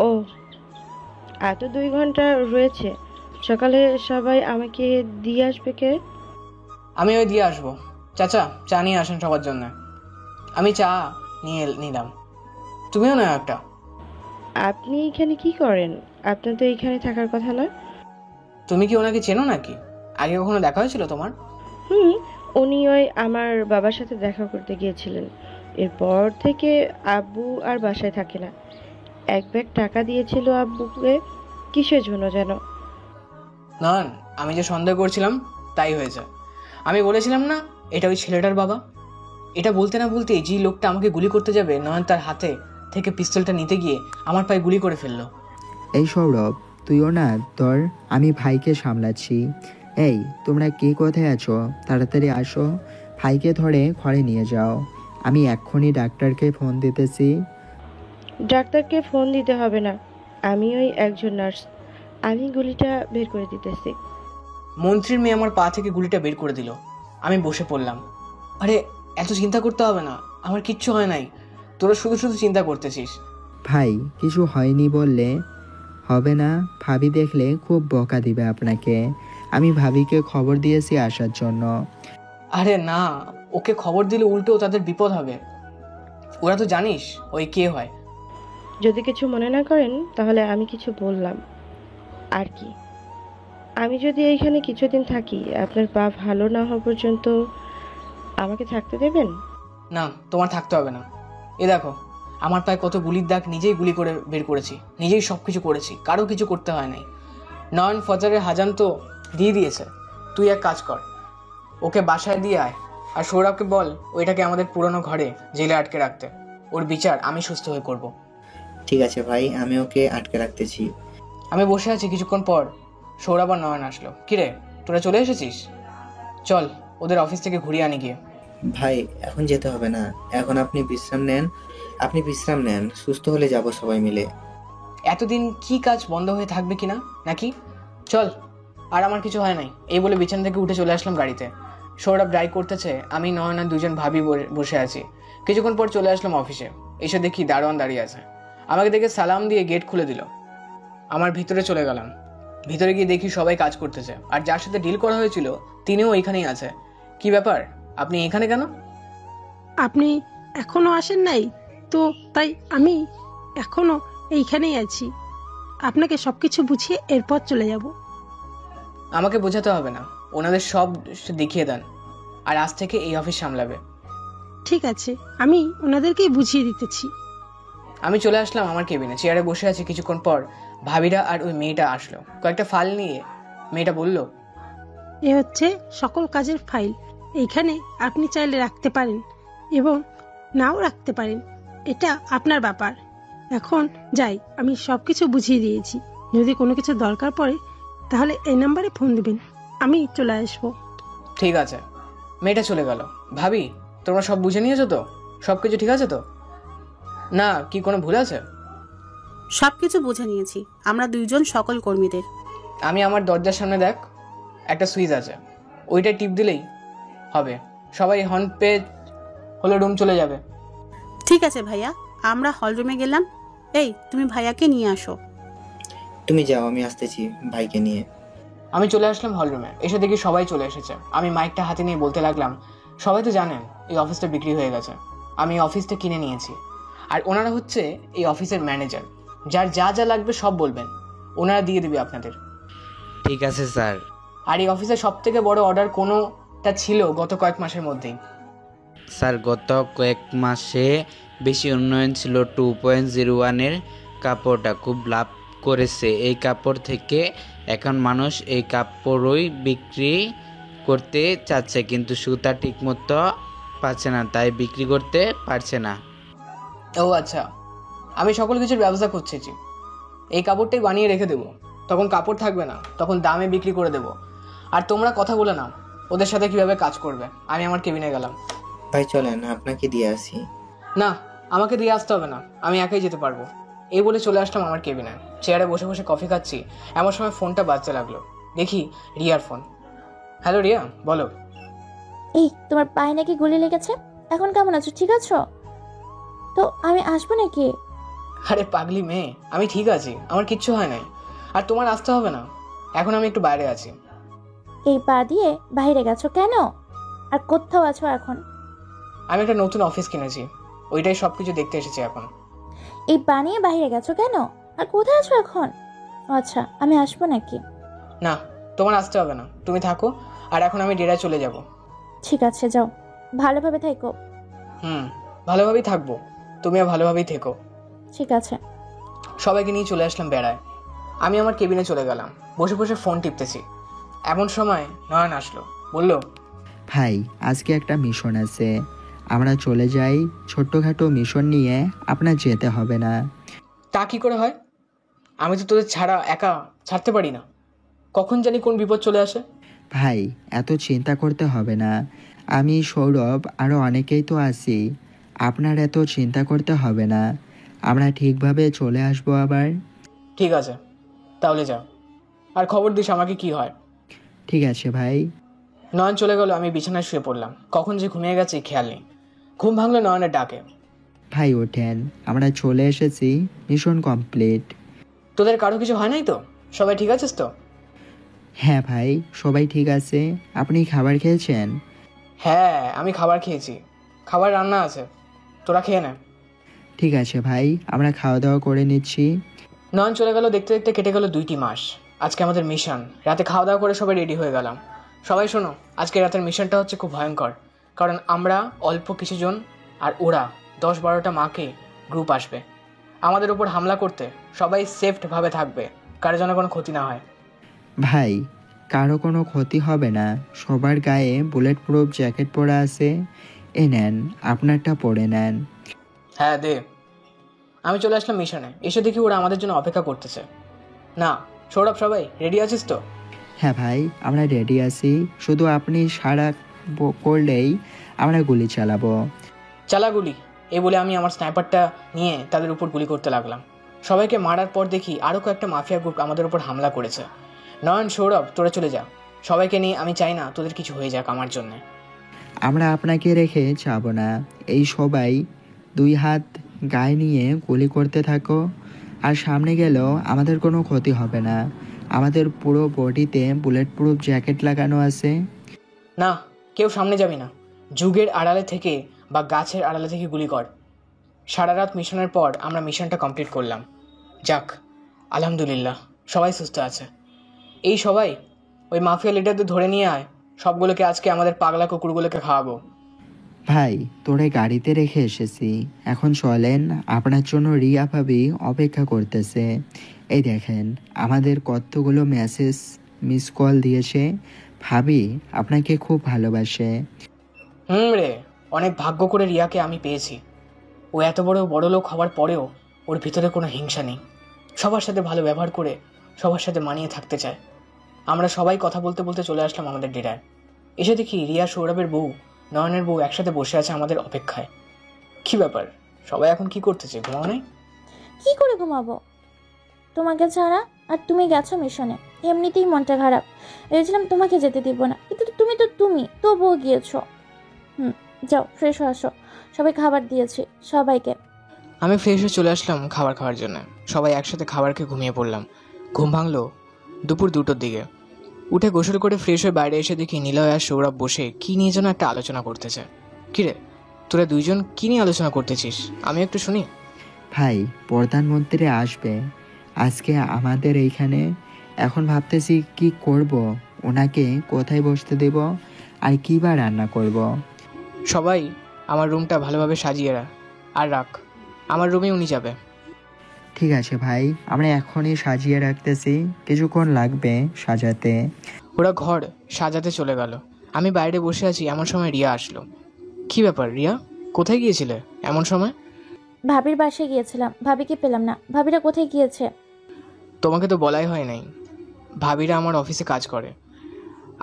ও, এত 2 ঘন্টা রয়েছে। সকালে সবাই আমাকে দিয়ে আসবে কে? আমি ওই দিয়ে আসবো। চাচা, চা নিয়ে আসেন সবার জন্য। আমি চা নিয়ে নিলাম, তুমিও না একটা। আপনি এখানে কি করেন? আপনার তো এখানে থাকার কথা না। তুমি কি ওনাকে চেনো নাকি? আগে কখনো দেখা হয়েছিল তোমার? উনি ওই আমার বাবার সাথে দেখা করতে গিয়েছিলেন। এরপর থেকে আব্বু আর বাসায় থাকে না। 1 ব্যাগ টাকা দিয়েছিল আব্বুকে, কিসের জন্য যেন। নয়ন, আমি যে সন্দেহ করছিলাম তাই হয়েছে। আমি বলেছিলাম না এটা ওই ছেলেটার বাবা। এটা বলতে না বলতেই যে লোকটা আমাকে গুলি করতে যাবে, নয়ন তার হাতে থেকে পিস্তলটা নিতে গিয়ে আমার পায়ে গুলি করে ফেললো। এই সৌরভ, তুইও না ধর, আমি ভাইকে সামলাচ্ছি। এই তোমরা কে কোথায় আছো? তাড়াতাড়ি আসো, ভাইকে ধরে ঘরে নিয়ে যাও। আমি এক্ষুনি ডাক্তারকে ফোন দিতেছি। ডাক্তারকে ফোন দিতে হবে না, আমি ওই একজন নার্স। আমি গুলিটা বের করে দিতেছি। মন্ত্রীর মেয়ে আমার পা থেকে গুলিটা বের করে দিল। আমি বসে পড়লাম। আরে এত চিন্তা করতে হবে না, আমার কিচ্ছু হয় নাই। তোরা শুধু শুধু চিন্তা করতেছিস। ভাই, কিছু হয়নি বললে হবে না। ভাবি দেখলে খুব বকা দিবে আপনাকে। আমি ভাবিকে খবর দিয়েছি আসার জন্য। আরে না, ওকে খবর দিলে উল্টো তাদের বিপদ হবে। ওরা তো জানিস ওই কে হয়। যদি কিছু মনে না করেন তাহলে আমি কিছু বললাম আর কি। আমি যদি এইখানে কিছুদিন থাকি, আপনার পা ভালো না হওয়া পর্যন্ত আমাকে থাকতে দেবেন? না, তোমার থাকতে হবে না। এ দেখো, আমার পায়ে কত গুলির দাগ নিজেই গুলি করে বের করেছি, নিজেই সব কিছু করেছি, কারো কিছু করতে হয় নাই। নয়ন ফজরের হাজান তো দিয়ে দিয়েছে। তুই এক কাজ কর, ওকে বাসায় দিয়ে আয়, আর সৌরভকে বল ওইটাকে আমাদের পুরনো ঘরে জেলে আটকে রাখতে। ওর বিচার আমি সুস্থ হয়ে করব। ঠিক আছে ভাই, আমি ওকে আটকে রাখতেছি। আমি বসে আছি, কিছুক্ষণ পর সৌরভ আর নয়ন আসলো। কিরে, তোরা চলে এসেছিস? চল ওদের অফিস থেকে ঘুরিয়ে আনি গিয়ে। ভাই এখন যেতে হবে না, এখন আপনি বিশ্রাম নেন, সুস্থ হলে যাব সবাই মিলে। এতদিন কি কাজ বন্ধ হয়ে থাকবে কিনা নাকি? চল, আর আমার কিছু হয় নাই। এই বলে বিছানা থেকে উঠে চলে আসলাম গাড়িতে। সৌরভ ড্রাইভ করতেছে, আমি নয়ন আর দুজন ভাবি বসে আছি। কিছুক্ষণ পর চলে আসলাম অফিসে। এসে দেখি দারোয়ান দাঁড়িয়ে আছে। আমাকে দেখে সালাম দিয়ে গেট খুলে দিল। আমার ভিতরে চলে গেলাম। ভিতরে গিয়ে দেখি সবাই কাজ করতেছে, আর যার সাথে ডিল করা হয়েছিল তিনিও এখানেই আছে। কি ব্যাপার, আপনি এখানে কেন? আপনি এখনো আসেন নাই তো, তাই আমি এখনো এইখানেই আছি। আপনাকে সবকিছু বুঝিয়ে এরপর চলে যাব। আমাকে বোঝাতে হবে না, ওনাদের সব দেখিয়ে দেন, আর আজ থেকে এই অফিস সামলাবে। ঠিক আছে, আমি ওনাদেরকেই বুঝিয়ে দিতেছি। আমি চলে আসলাম আমার কেবিনে, চেয়ারে বসে আছি। কিছুক্ষণ পর ভাবিরা আর ওই মেয়েটা আসলো। কয়েকটা ফাইল নিয়ে মেয়েটা বলল, এ হচ্ছে সকল কাজের ফাইল। এইখানে আপনি চাইলে রাখতে পারেন এবং নাও রাখতে পারেন, এটা আপনার ব্যাপার। এখন যাই, আমি সব কিছু বুঝিয়ে দিয়েছি। যদি কোনো কিছু দরকার পড়ে তাহলে এই নাম্বারে ফোন দেবেন, আমি চলে আসবো। ঠিক আছে। মেয়েটা চলে গেল। ভাবি, তোমরা সব বুঝে নিয়েছো তো? সব কিছু ঠিক আছে তো? না কি কোনো ভুল আছে? সবকিছু বুঝে নিয়েছি আমরা দুইজন সকল কর্মীদের। আমি আমার দরজার সামনে দেখ, একটা সুইচ আছে, ওইটা টিপ দিলেই হবে। সবাই হর্ন পে হলো রুম চলে যাবে। ঠিক আছে ভাইয়া, আমরা হল রুমে গেলাম। এই তুমি ভাইয়াকে নিয়ে আসো। তুমি যাও, আমি আসতেছি ভাইকে নিয়ে। আমি চলে আসলাম হল রুমে। এসে দেখি সবাই চলে এসেছে। আমি মাইকটা হাতে নিয়ে বলতে লাগলাম, সবাই তো জানেন এই অফিসটা বিক্রি হয়ে গেছে। আমি এই অফিসটা কিনে নিয়েছি, আর ওনারা হচ্ছে এই অফিসের ম্যানেজার। যার যা যা লাগবে সব বলবেন, ওনারা দিয়ে দেবে আপনাদের। ঠিক আছে স্যার। আর এই অফিসের সব থেকে বড় অর্ডার কোনোটা ছিল গত কয়েক মাসের মধ্যেই। স্যার, গত কয়েক মাসে বেশি উন্নয়ন ছিল 2.01-এর কাপড়টা খুব লাভ করেছে। এই কাপড় থেকে এখন মানুষ এই কাপড়ই বিক্রি করতে চাচ্ছে, কিন্তু সুতা ঠিকমতো পাচ্ছে না, তাই বিক্রি করতে পারছে না। ও আচ্ছা, আমি সকল কিছুর ব্যবস্থা করছি। এই কাপড়টাই বানিয়ে রেখে দেবো, তখন কাপড় থাকবে না, তখন দামে বিক্রি করে দেবো। আর তোমরা কথা বলে নাও ওদের সাথে কিভাবে কাজ করবে। আমি আমার কেবিনে গেলাম। ভাই চলেন, আপনাকে দিয়ে আসি। না, আমাকে দিয়ে আসতে হবে না, আমি একাই যেতে পারবো। এই বলে চলে আসলাম আমার কেবিনে। চেয়ারে বসে বসে কফি খাচ্ছি, এমন সময় ফোনটা বাজতে লাগলো। দেখি রিয়ার ফোন। হ্যালো রিয়া, বলো। এই তোমার পায়ে নাকি গুলি লেগেছে, এখন কেমন আছো? ঠিক আছো তো? আমি আসবো নাকি? আরে পাগলি মেয়ে, আমি ঠিক আছি, আমার কিচ্ছু হয় নাই। আর তোমার আসতে হবে না, এখন আমি একটু বাইরে আছি। এই পা দিয়ে বাইরে গেছো কেন? আর কোথাও আছো এখন? আমি একটা নতুন অফিস কিনেছি, ওইটাই সবকিছু দেখতে এসেছি এখন। এই পা নিয়ে বাইরে গেছো কেন? আর কোথায় আছো এখন? আচ্ছা, আমি আসবো নাকি? না, তোমার আসতে হবে না, তুমি থাকো। আর এখন আমি ডেরায় চলে যাব। ঠিক আছে, যাও, ভালোভাবে থেকো। ভালোভাবেই থাকবো, তুমিও ভালোভাবেই থেকো। ঠিক আছে। সবাইকে নিয়ে চলে আসলাম বেড়ায়। আমি আমার কেবিনে চলে গেলাম, বসে বসে ফোন টিপতেছি। এমন সময় নয়ন আসলো, বলল, ভাই আজকে একটা মিশন আছে, আমরা চলে যাই। ছোট্টখাটো মিশন নিয়ে আপনার যেতে হবে না। তা কি করে হয়? আমি তো তোদের ছাড়া একা ছাড়তে পারি না, কখন জানি কোন বিপদ চলে আসে। ভাই এত চিন্তা করতে হবে না, আমি সৌরভ আরও অনেকেই তো আছি, আপনার এত চিন্তা করতে হবে না, আমরা ঠিকভাবে চলে আসবো আবার। ঠিক আছে, তাহলে যাও, আর খবর দিস আমাকে কি হয়। ঠিক আছে ভাই। নয়ন চলে গেল, আমি বিছানায় শুয়ে পড়লাম। কখন যে ঘুমিয়ে গেছে খেয়াল নেই। ঘুম ভাঙলো নয়নের ডাকে। ভাই ওঠেন, আমরা চলে এসেছি, মিশন কমপ্লিট। তোদের কারো কিছু হয় নাই তো? সবাই ঠিক আছিস তো? হ্যাঁ ভাই, সবাই ঠিক আছে। আপনি খাবার খেয়েছেন? হ্যাঁ, আমি খাবার খেয়েছি, খাবার রান্না আছে। তোরা খেয়ে নে। ঠিক আছে ভাই, আমরা খাওয়া দাওয়া করে নিচ্ছি। নয়ন চলে গেল, দেখতে দেখতে কেটে গেল 2টি মাস। আজকে আমাদের মিশন। রাতে খাওয়া দাওয়া করে সবাই রেডি হয়ে গেলাম। সবাই শোনো, আজকে রাতের মিশনটা হচ্ছে খুব ভয়ঙ্কর, কারণ আমরা অল্প কিছুজন আর ওরা 10-12টা মাকে গ্রুপ আসবে আমাদের উপর হামলা করতে। সবাই সেফভাবে থাকবে, কারো যেন কোনো ক্ষতি না হয়। ভাই, কারো কোনো ক্ষতি হবে না। সবার গায়ে বুলেট প্রুফ জ্যাকেট পরা আছে। এ নেন, আপনারটা পরে নেন। হ্যাঁ দে। আমি চলে আসলাম মিশনে। এসে দেখি ওরা আমাদের জন্য অপেক্ষা করতেছে। না সৌরভ, সবাই রেডি আছিস তো? হ্যাঁ ভাই, আমরা রেডি আছি। শুধু আপনি সাড়া করলেই আমরা গুলি চালাবো। চালা গুলি, এই বলে আমি আমার স্নাইপারটা নিয়ে তাদের উপর গুলি করতে লাগলাম। সবাইকে মারার পর দেখি আরও কয়েকটা মাফিয়া গ্রুপ আমাদের উপর হামলা করেছে। নয়ন, সৌরভ, তোরা চলে যা। সবাইকে নিয়ে আমি চাই না তোদের কিছু হয়ে যাক আমার জন্যে। আমরা আপনাকে রেখে যাব না। এই সবাই 2 হাত গায়ে নিয়ে গুলি করতে থাকো, আর সামনে গেলেও আমাদের কোনো ক্ষতি হবে না। আমাদের পুরো বডিতে বুলেট প্রুফ জ্যাকেট লাগানো আছে। না, কেউ সামনে যাবি না। যুগের আড়ালে থেকে বা গাছের আড়ালে থেকে গুলি কর। সারা রাত মিশনের পর আমরা মিশনটা কমপ্লিট করলাম। যাক, আলহামদুলিল্লাহ, সবাই সুস্থ আছে। এই সবাই ওই মাফিয়া লিডারদের ধরে নিয়ে আয়। সবগুলোকে আজকে আমাদের পাগলা কুকুরগুলোকে খাওয়াবো। ভাই, তোরে গাড়িতে রেখে এসেছি, এখন চলেন। আপনার জন্য রিয়া ভাবি অপেক্ষা করতেছে। এই দেখেন, আমাদের কতগুলো মেসেজ মিস কল দিয়েছে। ভাবি আপনাকে খুব ভালোবাসে। রে, অনেক ভাগ্য করে রিয়াকে আমি পেয়েছি। ও এত বড় লোক হওয়ার পরেও ওর ভিতরে কোনো হিংসা নেই। সবার সাথে ভালো ব্যবহার করে সবার সাথে মানিয়ে থাকতে চায়। আমরা সবাই কথা বলতে বলতে চলে আসলাম আমাদের ডেরায়। এসে দেখি রিয়া, সৌরভের বউ, নয়নের বউ একসাথে বসে আছে আমাদের অপেক্ষায়। কি ব্যাপার, সবাই এখন কি করতেছে? ঘুমাও নাই? কি করে ঘুমাবো তোমাকে ছাড়া? আর তুমি গেছো মিশনে, এমনিতেই মনটা খারাপ। ভেবেছিলাম তোমাকে যেতে দিব না, কিন্তু তুমি তবুও গিয়েছো। যাও ফ্রেশ হয়ে আসো। সবাই খাবার দিয়েছি সবাইকে। আমি ফ্রেশ হয়ে চলে আসলাম খাবার খাওয়ার জন্য। সবাই একসাথে খাবার খেয়ে ঘুমিয়ে পড়লাম। ঘুম ভাঙলো দুপুর 2টোর দিকে। উঠে গোসল করে ফ্রেশ হয়ে বাইরে এসে দেখি নিলয় আর সৌরভ বসে কি নিয়ে যেন একটা আলোচনা করতেছে। কিরে, তোরা দুইজন কি নিয়ে আলোচনা করতেছিস? আমি একটু শুনি। ভাই, প্রধানমন্ত্রী আসবে আজকে আমাদের এইখানে। এখন ভাবতেছি কি করব, ওনাকে কোথায় বসতে দেব আর কী বা রান্না করব। সবাই আমার রুমটা ভালোভাবে সাজিয়ে রাখ। আমার রুমে উনি যাবে। ঠিক আছে ভাই, আমরা এখনই সাজিয়ে রাখতেছি, কিছুক্ষণ লাগবে সাজাতে। ওরা ঘর সাজাতে চলে গেল। আমি বাইরে বসে আছি, এমন সময় রিয়া আসলো। কি ব্যাপার রিয়া, কোথায় গিয়েছিলে এমন সময়? ভাবির বাসায় গিয়েছিলাম, ভাবিকে পেলাম না। ভাবিরা কোথায় গিয়েছে? তোমাকে তো বলাই হয় নাই। ভাবিরা আমার অফিসে কাজ করে,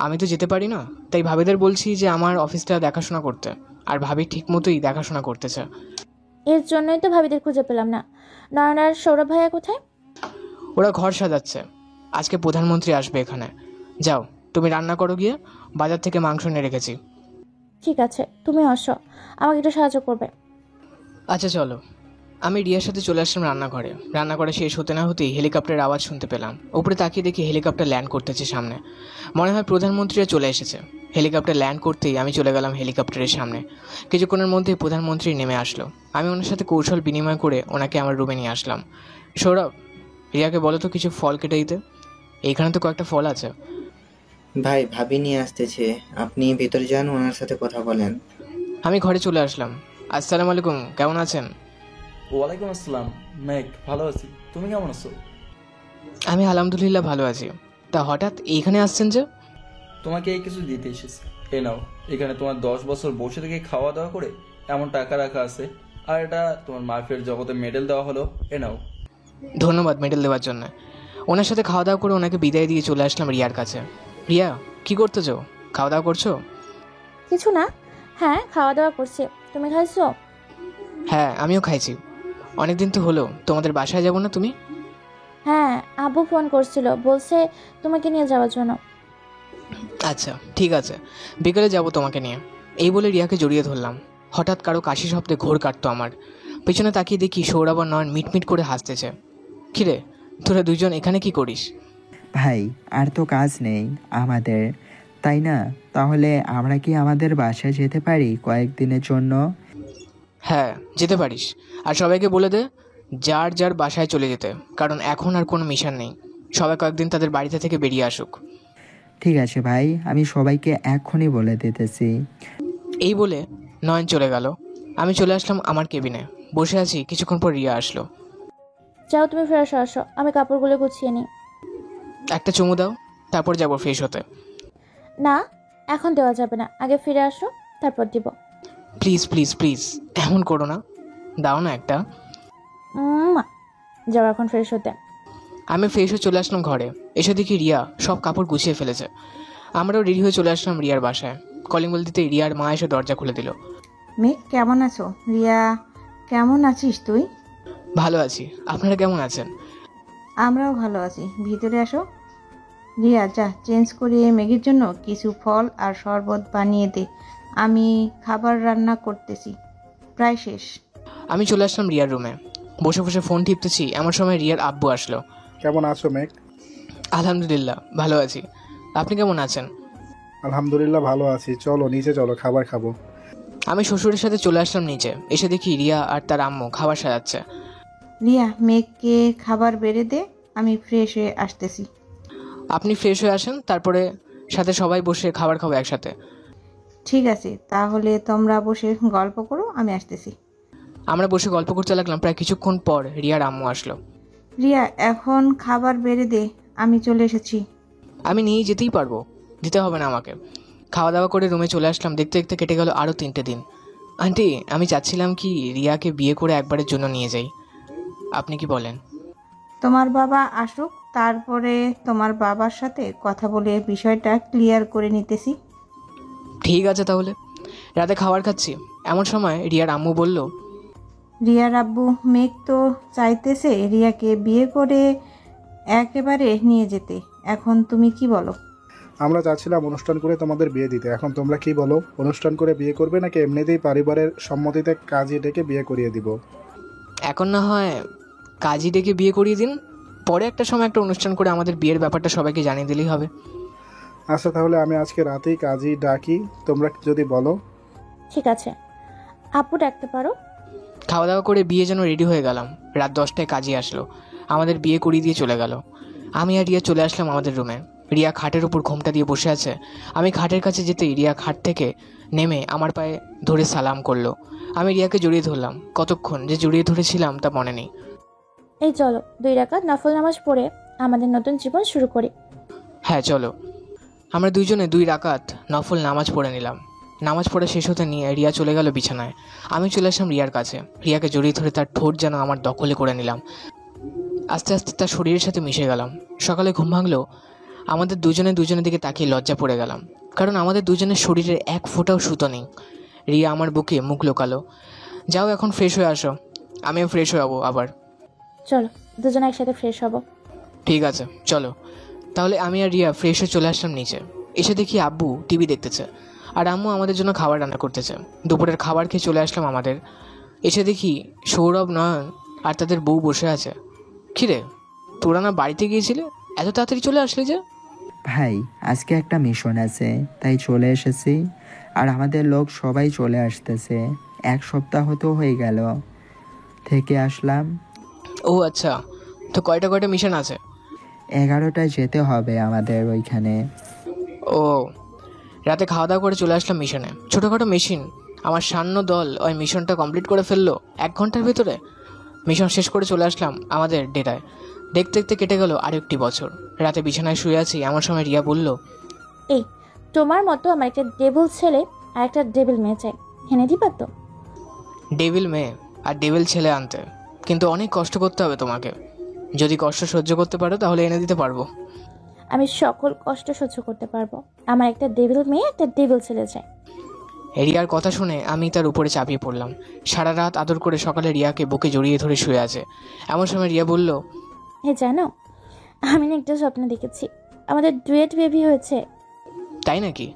আমি তো যেতে পারি না। তাই ভাবিদের বলছি যে আমার অফিসটা দেখাশোনা করতে, আর ভাবি ঠিক মতোই দেখাশোনা করতেছে। এর জন্যই তো ভাবিদের খুঁজে পেলাম না। নয়ন আর সৌরভ ভাইয়া কোথায়? ওরা ঘর সাজাচ্ছে। আজকে প্রধানমন্ত্রী আসবে এখানে। যাও, তুমি রান্না করো গিয়ে। বাজার থেকে মাংস নিয়ে রেখেছি। ঠিক আছে, তুমি আসো, আমাকে একটু সাহায্য করবে। আচ্ছা চলো। আমি রিয়ার সাথে চলে আসলাম রান্নাঘরে। রান্নাঘরে শেষ হতে না হতেই হেলিকপ্টারের আওয়াজ শুনতে পেলাম। উপরে তাকিয়ে দেখি হেলিকপ্টার ল্যান্ড করতেছে সামনে। মনে হয় প্রধানমন্ত্রীরা চলে এসেছে। হেলিকপ্টার ল্যান্ড করতেই আমি চলে গেলাম হেলিকপ্টারের সামনে। কিছুক্ষণের মধ্যেই প্রধানমন্ত্রী নেমে আসলো। আমি ওনার সাথে কৌশল বিনিময় করে ওনাকে আমার রুমে নিয়ে আসলাম। সৌরভ, রিয়াকে বলো তো কিছু ফল কেটে দিতে। এইখানে তো কয়েকটা ফল আছে। ভাই, ভাবি নিয়ে আসতেছে, আপনি ভেতরে যান, ওনার সাথে কথা বলেন। আমি ঘরে চলে আসলাম। আসসালামু আলাইকুম, কেমন আছেন? ওয়ালাইকুম আসসালাম মেঘ, ভালো আছি, তুমি কেমন আছো? আমি আলহামদুলিল্লাহ ভালো আছি। তা হঠাৎ এইখানে আসছেন যে? তোমাকে এই কিছু দিতে এসেছি, এ নাও। এখানে তোমার 10 বছর বসে থেকে খাওয়া দাওয়া করে এমন টাকা রাখা আছে, আর এটা তোমার মাফিয়ার জগতে মেডেল দেওয়া হলো, এ নাও। ধন্যবাদ মেডেল দেওয়ার জন্য। ওনার সাথে খাওয়া দাওয়া করে ওনাকে বিদায় দিয়ে চলে আসলাম রিয়ার কাছে। রিয়া, কি করতেছো? খাওয়া দাওয়া করছো? কিছু না। হ্যাঁ, খাওয়া দাওয়া করছি। তুমি খাইছো? হ্যাঁ, আমিও খাইছি। অনেকদিন তো হলো, তোমাদের বাসায় যাবো না তুমি? হ্যাঁ, আব্বু ফোন করছিল, বলছে তোমাকে নিয়ে যাওয়ার জন্য। আচ্ছা ঠিক আছে, বিকেলে যাব তোমাকে নিয়ে। এই বলে রিয়াকে জড়িয়ে ধরলাম। হঠাৎ কারো কাশি শব্দে ঘোর কাটতো আমার। পেছনে তাকিয়ে দেখি সৌরভ আর নয়ন মিটমিট করে হাসতেছে। কিরে, তোরা দুজন এখানে কি করিস? ভাই, আর তো কাজ নেই আমাদের, তাই না? তাহলে আমরা কি আমাদের বাসায় যেতে পারি কয়েকদিনের জন্য? হ্যাঁ, যেতে পারিস। আর সবাইকে বলে দে যার যার বাসায় চলে যেতে, কারণ এখন আর কোনো মিশন নেই। সবাই কয়েকদিন তাদের বাড়িতে থেকে বেরিয়ে আসুক। ঠিক আছে ভাই, আমি সবাইকে এখনই বলে দিতেছি। এই বলে নয়ন চলে গেল। আমি চলে আসলাম আমার কেবিনে, বসে আছি। কিছুক্ষণ পর রিয়া আসলো। যাও তুমি ফ্রেশ আসো, আমি কাপড়গুলো গুছিয়ে নিই। একটা চুমু দাও, তারপর যাবো ফ্রেশ হতে। না, এখন দেওয়া যাবে না, আগে ফিরে আসো তারপর দিব। প্লিজ প্লিজ প্লিজ, এমন করো না, দাও না একটা। যাও এখন ফ্রেশ হতে। আমি ফ্রেশ হয়ে চলে আসলাম ঘরে। এসে দেখি রিয়া সব কাপড় গুছিয়ে ফেলেছে। আমরাও রেডি হয়ে চলে আসলাম রিয়ার বাসায়। কলিং বেল দিতে রিয়ার মা এসে দরজা খুলে দিল। মেঘ কেমন আছো? রিয়া, কেমন আছিস তুই? ভালো আছি, আপনারা কেমন আছেন? আমরাও ভালো আছি, ভিতরে আসো। রিয়া, যা চেঞ্জ করে মেঘের জন্য কিছু ফল আর শরবত বানিয়ে দে, আমি খাবার রান্না করতেছি, প্রায় শেষ। আমি চলে আসলাম রিয়ার রুমে, বসে বসে ফোন টিপতেছি। এমন সময় রিয়ার আব্বু আসলো। কেমন আছো মেঘ? আলহামদুলিল্লাহ ভালো আছি, আপনি কেমন আছেন? আলহামদুলিল্লাহ ভালো আছি, চলো নিচে চলো, খাবার খাবো। আমি শ্বশুরের সাথে চলে আসলাম নিচে। এসে দেখি রিয়া আর তার আম্মু খাবার সাজাচ্ছে। রিয়া, মেঘকে খাবার বেড়ে দে, আমি ফ্রেশ হয়ে আসতেছি। আপনি ফ্রেশ হয়ে আসেন, তারপরে সাথে সবাই বসে খাবার খাবো একসাথে। ঠিক আছে, তাহলে তোমরা বসে গল্প করো, আমি আসতেছি। আমরা বসে গল্প করতে লাগলাম। প্রায় কিছুক্ষণ পর রিয়ার আম্মু আসলো। রিয়া, এখন খাবার বেড়ে দে, আমি চলে এসেছি। আমি নিয়ে যেতেই পারবো, দিতে হবে না আমাকে। খাওয়া দাওয়া করে রুমে চলে আসলাম। দেখতে দেখতে কেটে গেল আরও 3টে দিন। আন্টি, আমি চাচ্ছিলাম কি রিয়াকে বিয়ে করে একবারের জন্য নিয়ে যাই, আপনি কি বলেন? তোমার বাবা আসুক, তারপরে তোমার বাবার সাথে কথা বলে বিষয়টা ক্লিয়ার করে নিতেছি। ঠিক আছে তাহলে। রাতে খাবার খাচ্ছি, এমন সময় রিয়ার আম্মু বলল, রিয়ার আব্বু, মেঘ তো চাইতেছে রিয়াকে বিয়ে করে একেবারে নিয়ে যেতে, এখন তুমি কি বলো? আমরা চাচ্ছিলাম অনুষ্ঠান করে তোমাদের বিয়ে দিতে, এখন তোমরা কি বলো? অনুষ্ঠান করে বিয়ে করবে নাকি এমনিতেই পরিবারের সম্মতিতে কাজী ডেকে বিয়ে করিয়ে দিব? এখন না হয় কাজী ডেকে বিয়ে করিয়ে দিন, পরে একটা সময় একটা অনুষ্ঠান করে আমাদের বিয়ের ব্যাপারটা সবাইকে জানিয়ে দিলেই হবে। আচ্ছা, তাহলে আমি আজকে রাতেই কাজী ডাকি, তোমরা যদি বলো। ঠিক আছে, আপু ডাকতে পারো। খাওয়া দাওয়া করে বিয়ে যেন রেডি হয়ে গেলাম। রাত 10টায় কাজী আসলো, আমাদের বিয়ে করিয়ে দিয়ে চলে গেল। আমি আর রিয়া চলে আসলাম আমাদের রুমে। রিয়া খাটের উপর ঘোমটা দিয়ে বসে আছে। আমি খাটের কাছে যেতেই রিয়া খাট থেকে নেমে আমার পায়ে ধরে সালাম করলো। আমি রিয়াকে জড়িয়ে ধরলাম। কতক্ষণ যে জড়িয়ে ধরেছিলাম তা মনে নেই। এই চলো 2 রাকাত নফল নামাজ পড়ে আমাদের নতুন জীবন শুরু করি। হ্যাঁ চলো। আমরা দুইজনে 2 রাকাত নফল নামাজ পড়ে নিলাম। নামাজ পড়ে শেষ হতে নিয়ে রিয়া চলে গেল বিছানায়। আমি চলে আসলাম রিয়ার কাছে। রিয়াকে জড়িয়ে ধরে তার ঠোঁট যেন আমার দখলে করে নিলাম। আস্তে আস্তে তার শরীরের সাথে মিশে গেলাম। সকালে ঘুম ভাঙলো, আমাদের দুজনের দিকে তাকিয়ে লজ্জা পড়ে গেলাম, কারণ আমাদের দুজনের শরীরের এক ফোঁটাও সুতো নেই। রিয়া আমার বুকে মুখ লোকালো। যাও এখন ফ্রেশ হয়ে আসো। আমিও ফ্রেশ হয়ে যাবো আবার। চলো দুজনে একসাথে ফ্রেশ হব। ঠিক আছে চলো। তাহলে আমি আর রিয়া ফ্রেশ হয়ে চলে আসলাম নিচে। এসে দেখি আব্বু টিভি দেখতেছে আর আম্মু আমাদের জন্য খাবার রান্না করতেছে। দুপুরের খাবার খেয়ে চলে আসলাম আমাদের। এসে দেখি সৌরভ, নয়ন আর তাদের বউ বসে আছে। কিরে, তোরা না বাড়িতে গিয়েছিলে, এত তাড়াতাড়ি চলে আসলি যে? ভাই, আজকে একটা মিশন আছে, তাই চলে এসেছি। আর আমাদের লোক সবাই চলে আসতেছে, 1 সপ্তাহ তো হয়ে গেল থেকে আসলাম। ও আচ্ছা, তো কয়টা মিশন আছে? 11টায় যেতে হবে আমাদের ওইখানে। ও, রাতে খাওয়া দাওয়া করে চলে আসলাম মিশনে। ছোটোখাটো মেশিন, আমার সান্য দল ওই মিশনটা কমপ্লিট করে ফেললো 1 ঘন্টার ভেতরে। মিশন শেষ করে চলে আসলাম আমাদের ডেটায়। দেখতে দেখতে কেটে গেল আরও 1টি বছর। রাতে বিছানায় শুয়ে আছি, এমন সময় রিয়া বলল, এই তোমার মতো আমার একটা ডেভিল ছেলে আর একটা ডেভিল মেয়ে চাই, এনে দিবা তো? ডেভিল মেয়ে আর ডেভিল ছেলে আনতে কিন্তু অনেক কষ্ট করতে হবে তোমাকে। যদি কষ্ট সহ্য করতে পারো তাহলে এনে দিতে পারবো। আমি সকল কষ্ট সহ্য করতে পারবো, আমার একটা ডেভিল মেয়ে একটা ডেভিল ছেলে চাই। রিয়ার কথা শুনে আমি তার উপরে চাপিয়ে পড়লাম। সারা রাত আদর করে সকালে রিয়াকে বুকে জড়িয়ে ধরে শুয়ে আছে। এমন সময় রিয়া বলল, জানো আমি না একটা স্বপ্ন দেখেছি, আমাদের ডুয়েট বেবি হয়েছে। তাই নাকি?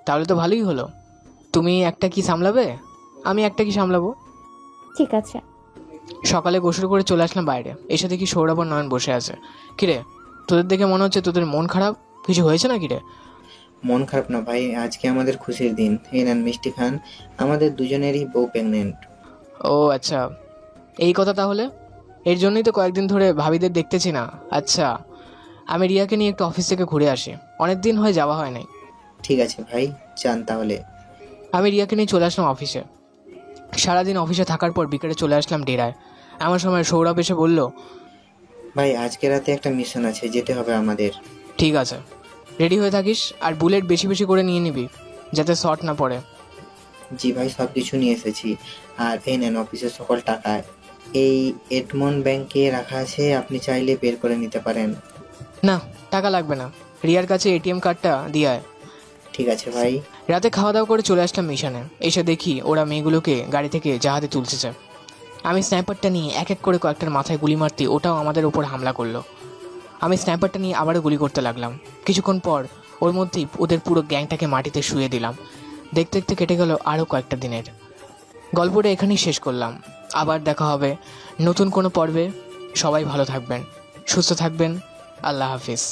তাহলে তো ভালোই হলো। তুমি একটা কি সামলাবে, আমি একটা কি সামলাবো। ঠিক আছে। সকালে গোসল করে চলে আসলাম বাইরে। এসে দেখি সৌরভ আর নয়ন বসে আছে। কিরে, তোদের দেখে মনে হচ্ছে তোদের মন খারাপ, কিছু হয়েছে না? কিরে? মন খারাপ না ভাই, আজকে আমাদের খুশির দিন। এই নেন মিষ্টি খান, আমাদের দুজনেরই বউ প্রেগনেন্ট। ও আচ্ছা, এই কথা তাহলে। এর জন্যই তো কয়েকদিন ধরে ভাবিদের দেখতেছি না। আচ্ছা, আমি রিয়াকে নিয়ে একটু অফিস থেকে ঘুরে আসি, অনেক দিন হয়ে যাওয়া হয় নাই। ঠিক আছে ভাই, যান তাহলে। আমি রিয়াকে নিয়ে চলে আসলাম অফিসে। সারাদিন অফিসে থাকার পর বিকেলে চলে আসলাম ডেরায়। এমন সময় সৌরভ এসে বলল, ভাই আজকে রাতে একটা মিশন আছে, যেতে হবে আমাদের। ঠিক আছে, রেডি হয়ে থাকিস, আর বুলেট বেশি বেশি করে নিয়ে নিবি যাতে শর্ট না পড়ে। জি ভাই, সব কিছু নিয়ে এসেছি। আর এই নেন অফিসের সকল টাকা, এই এডমন্ড ব্যাংকে রাখা আছে, আপনি চাইলে বের করে নিতে পারেন। না, টাকা লাগবে না, রিয়ার কাছে এটিএম কার্ডটা দিয়ে আয়। ঠিক আছে ভাই। রাতে খাওয়া দাওয়া করে চলে আসলাম মিশনে। এসে দেখি ওরা মেয়েগুলোকে গাড়ি থেকে জাহাজে তুলতেছে। আমি স্নাইপারটা নিয়ে এক এক করে কয়েকটার মাথায় গুলি মারতে ওটাও আমাদের উপর হামলা করলো। আমি স্নাইপারটা নিয়ে আবারও গুলি করতে লাগলাম। কিছুক্ষণ পর ওর মধ্যেই ওদের পুরো গ্যাংটাকে মাটিতে শুয়ে দিলাম। দেখতে দেখতে কেটে গেল আরও কয়েকটা দিনের। গল্পটা এখানেই শেষ করলাম। আবার দেখা হবে নতুন কোনো পর্বে। সবাই ভালো থাকবেন, সুস্থ থাকবেন। আল্লাহ হাফিজ।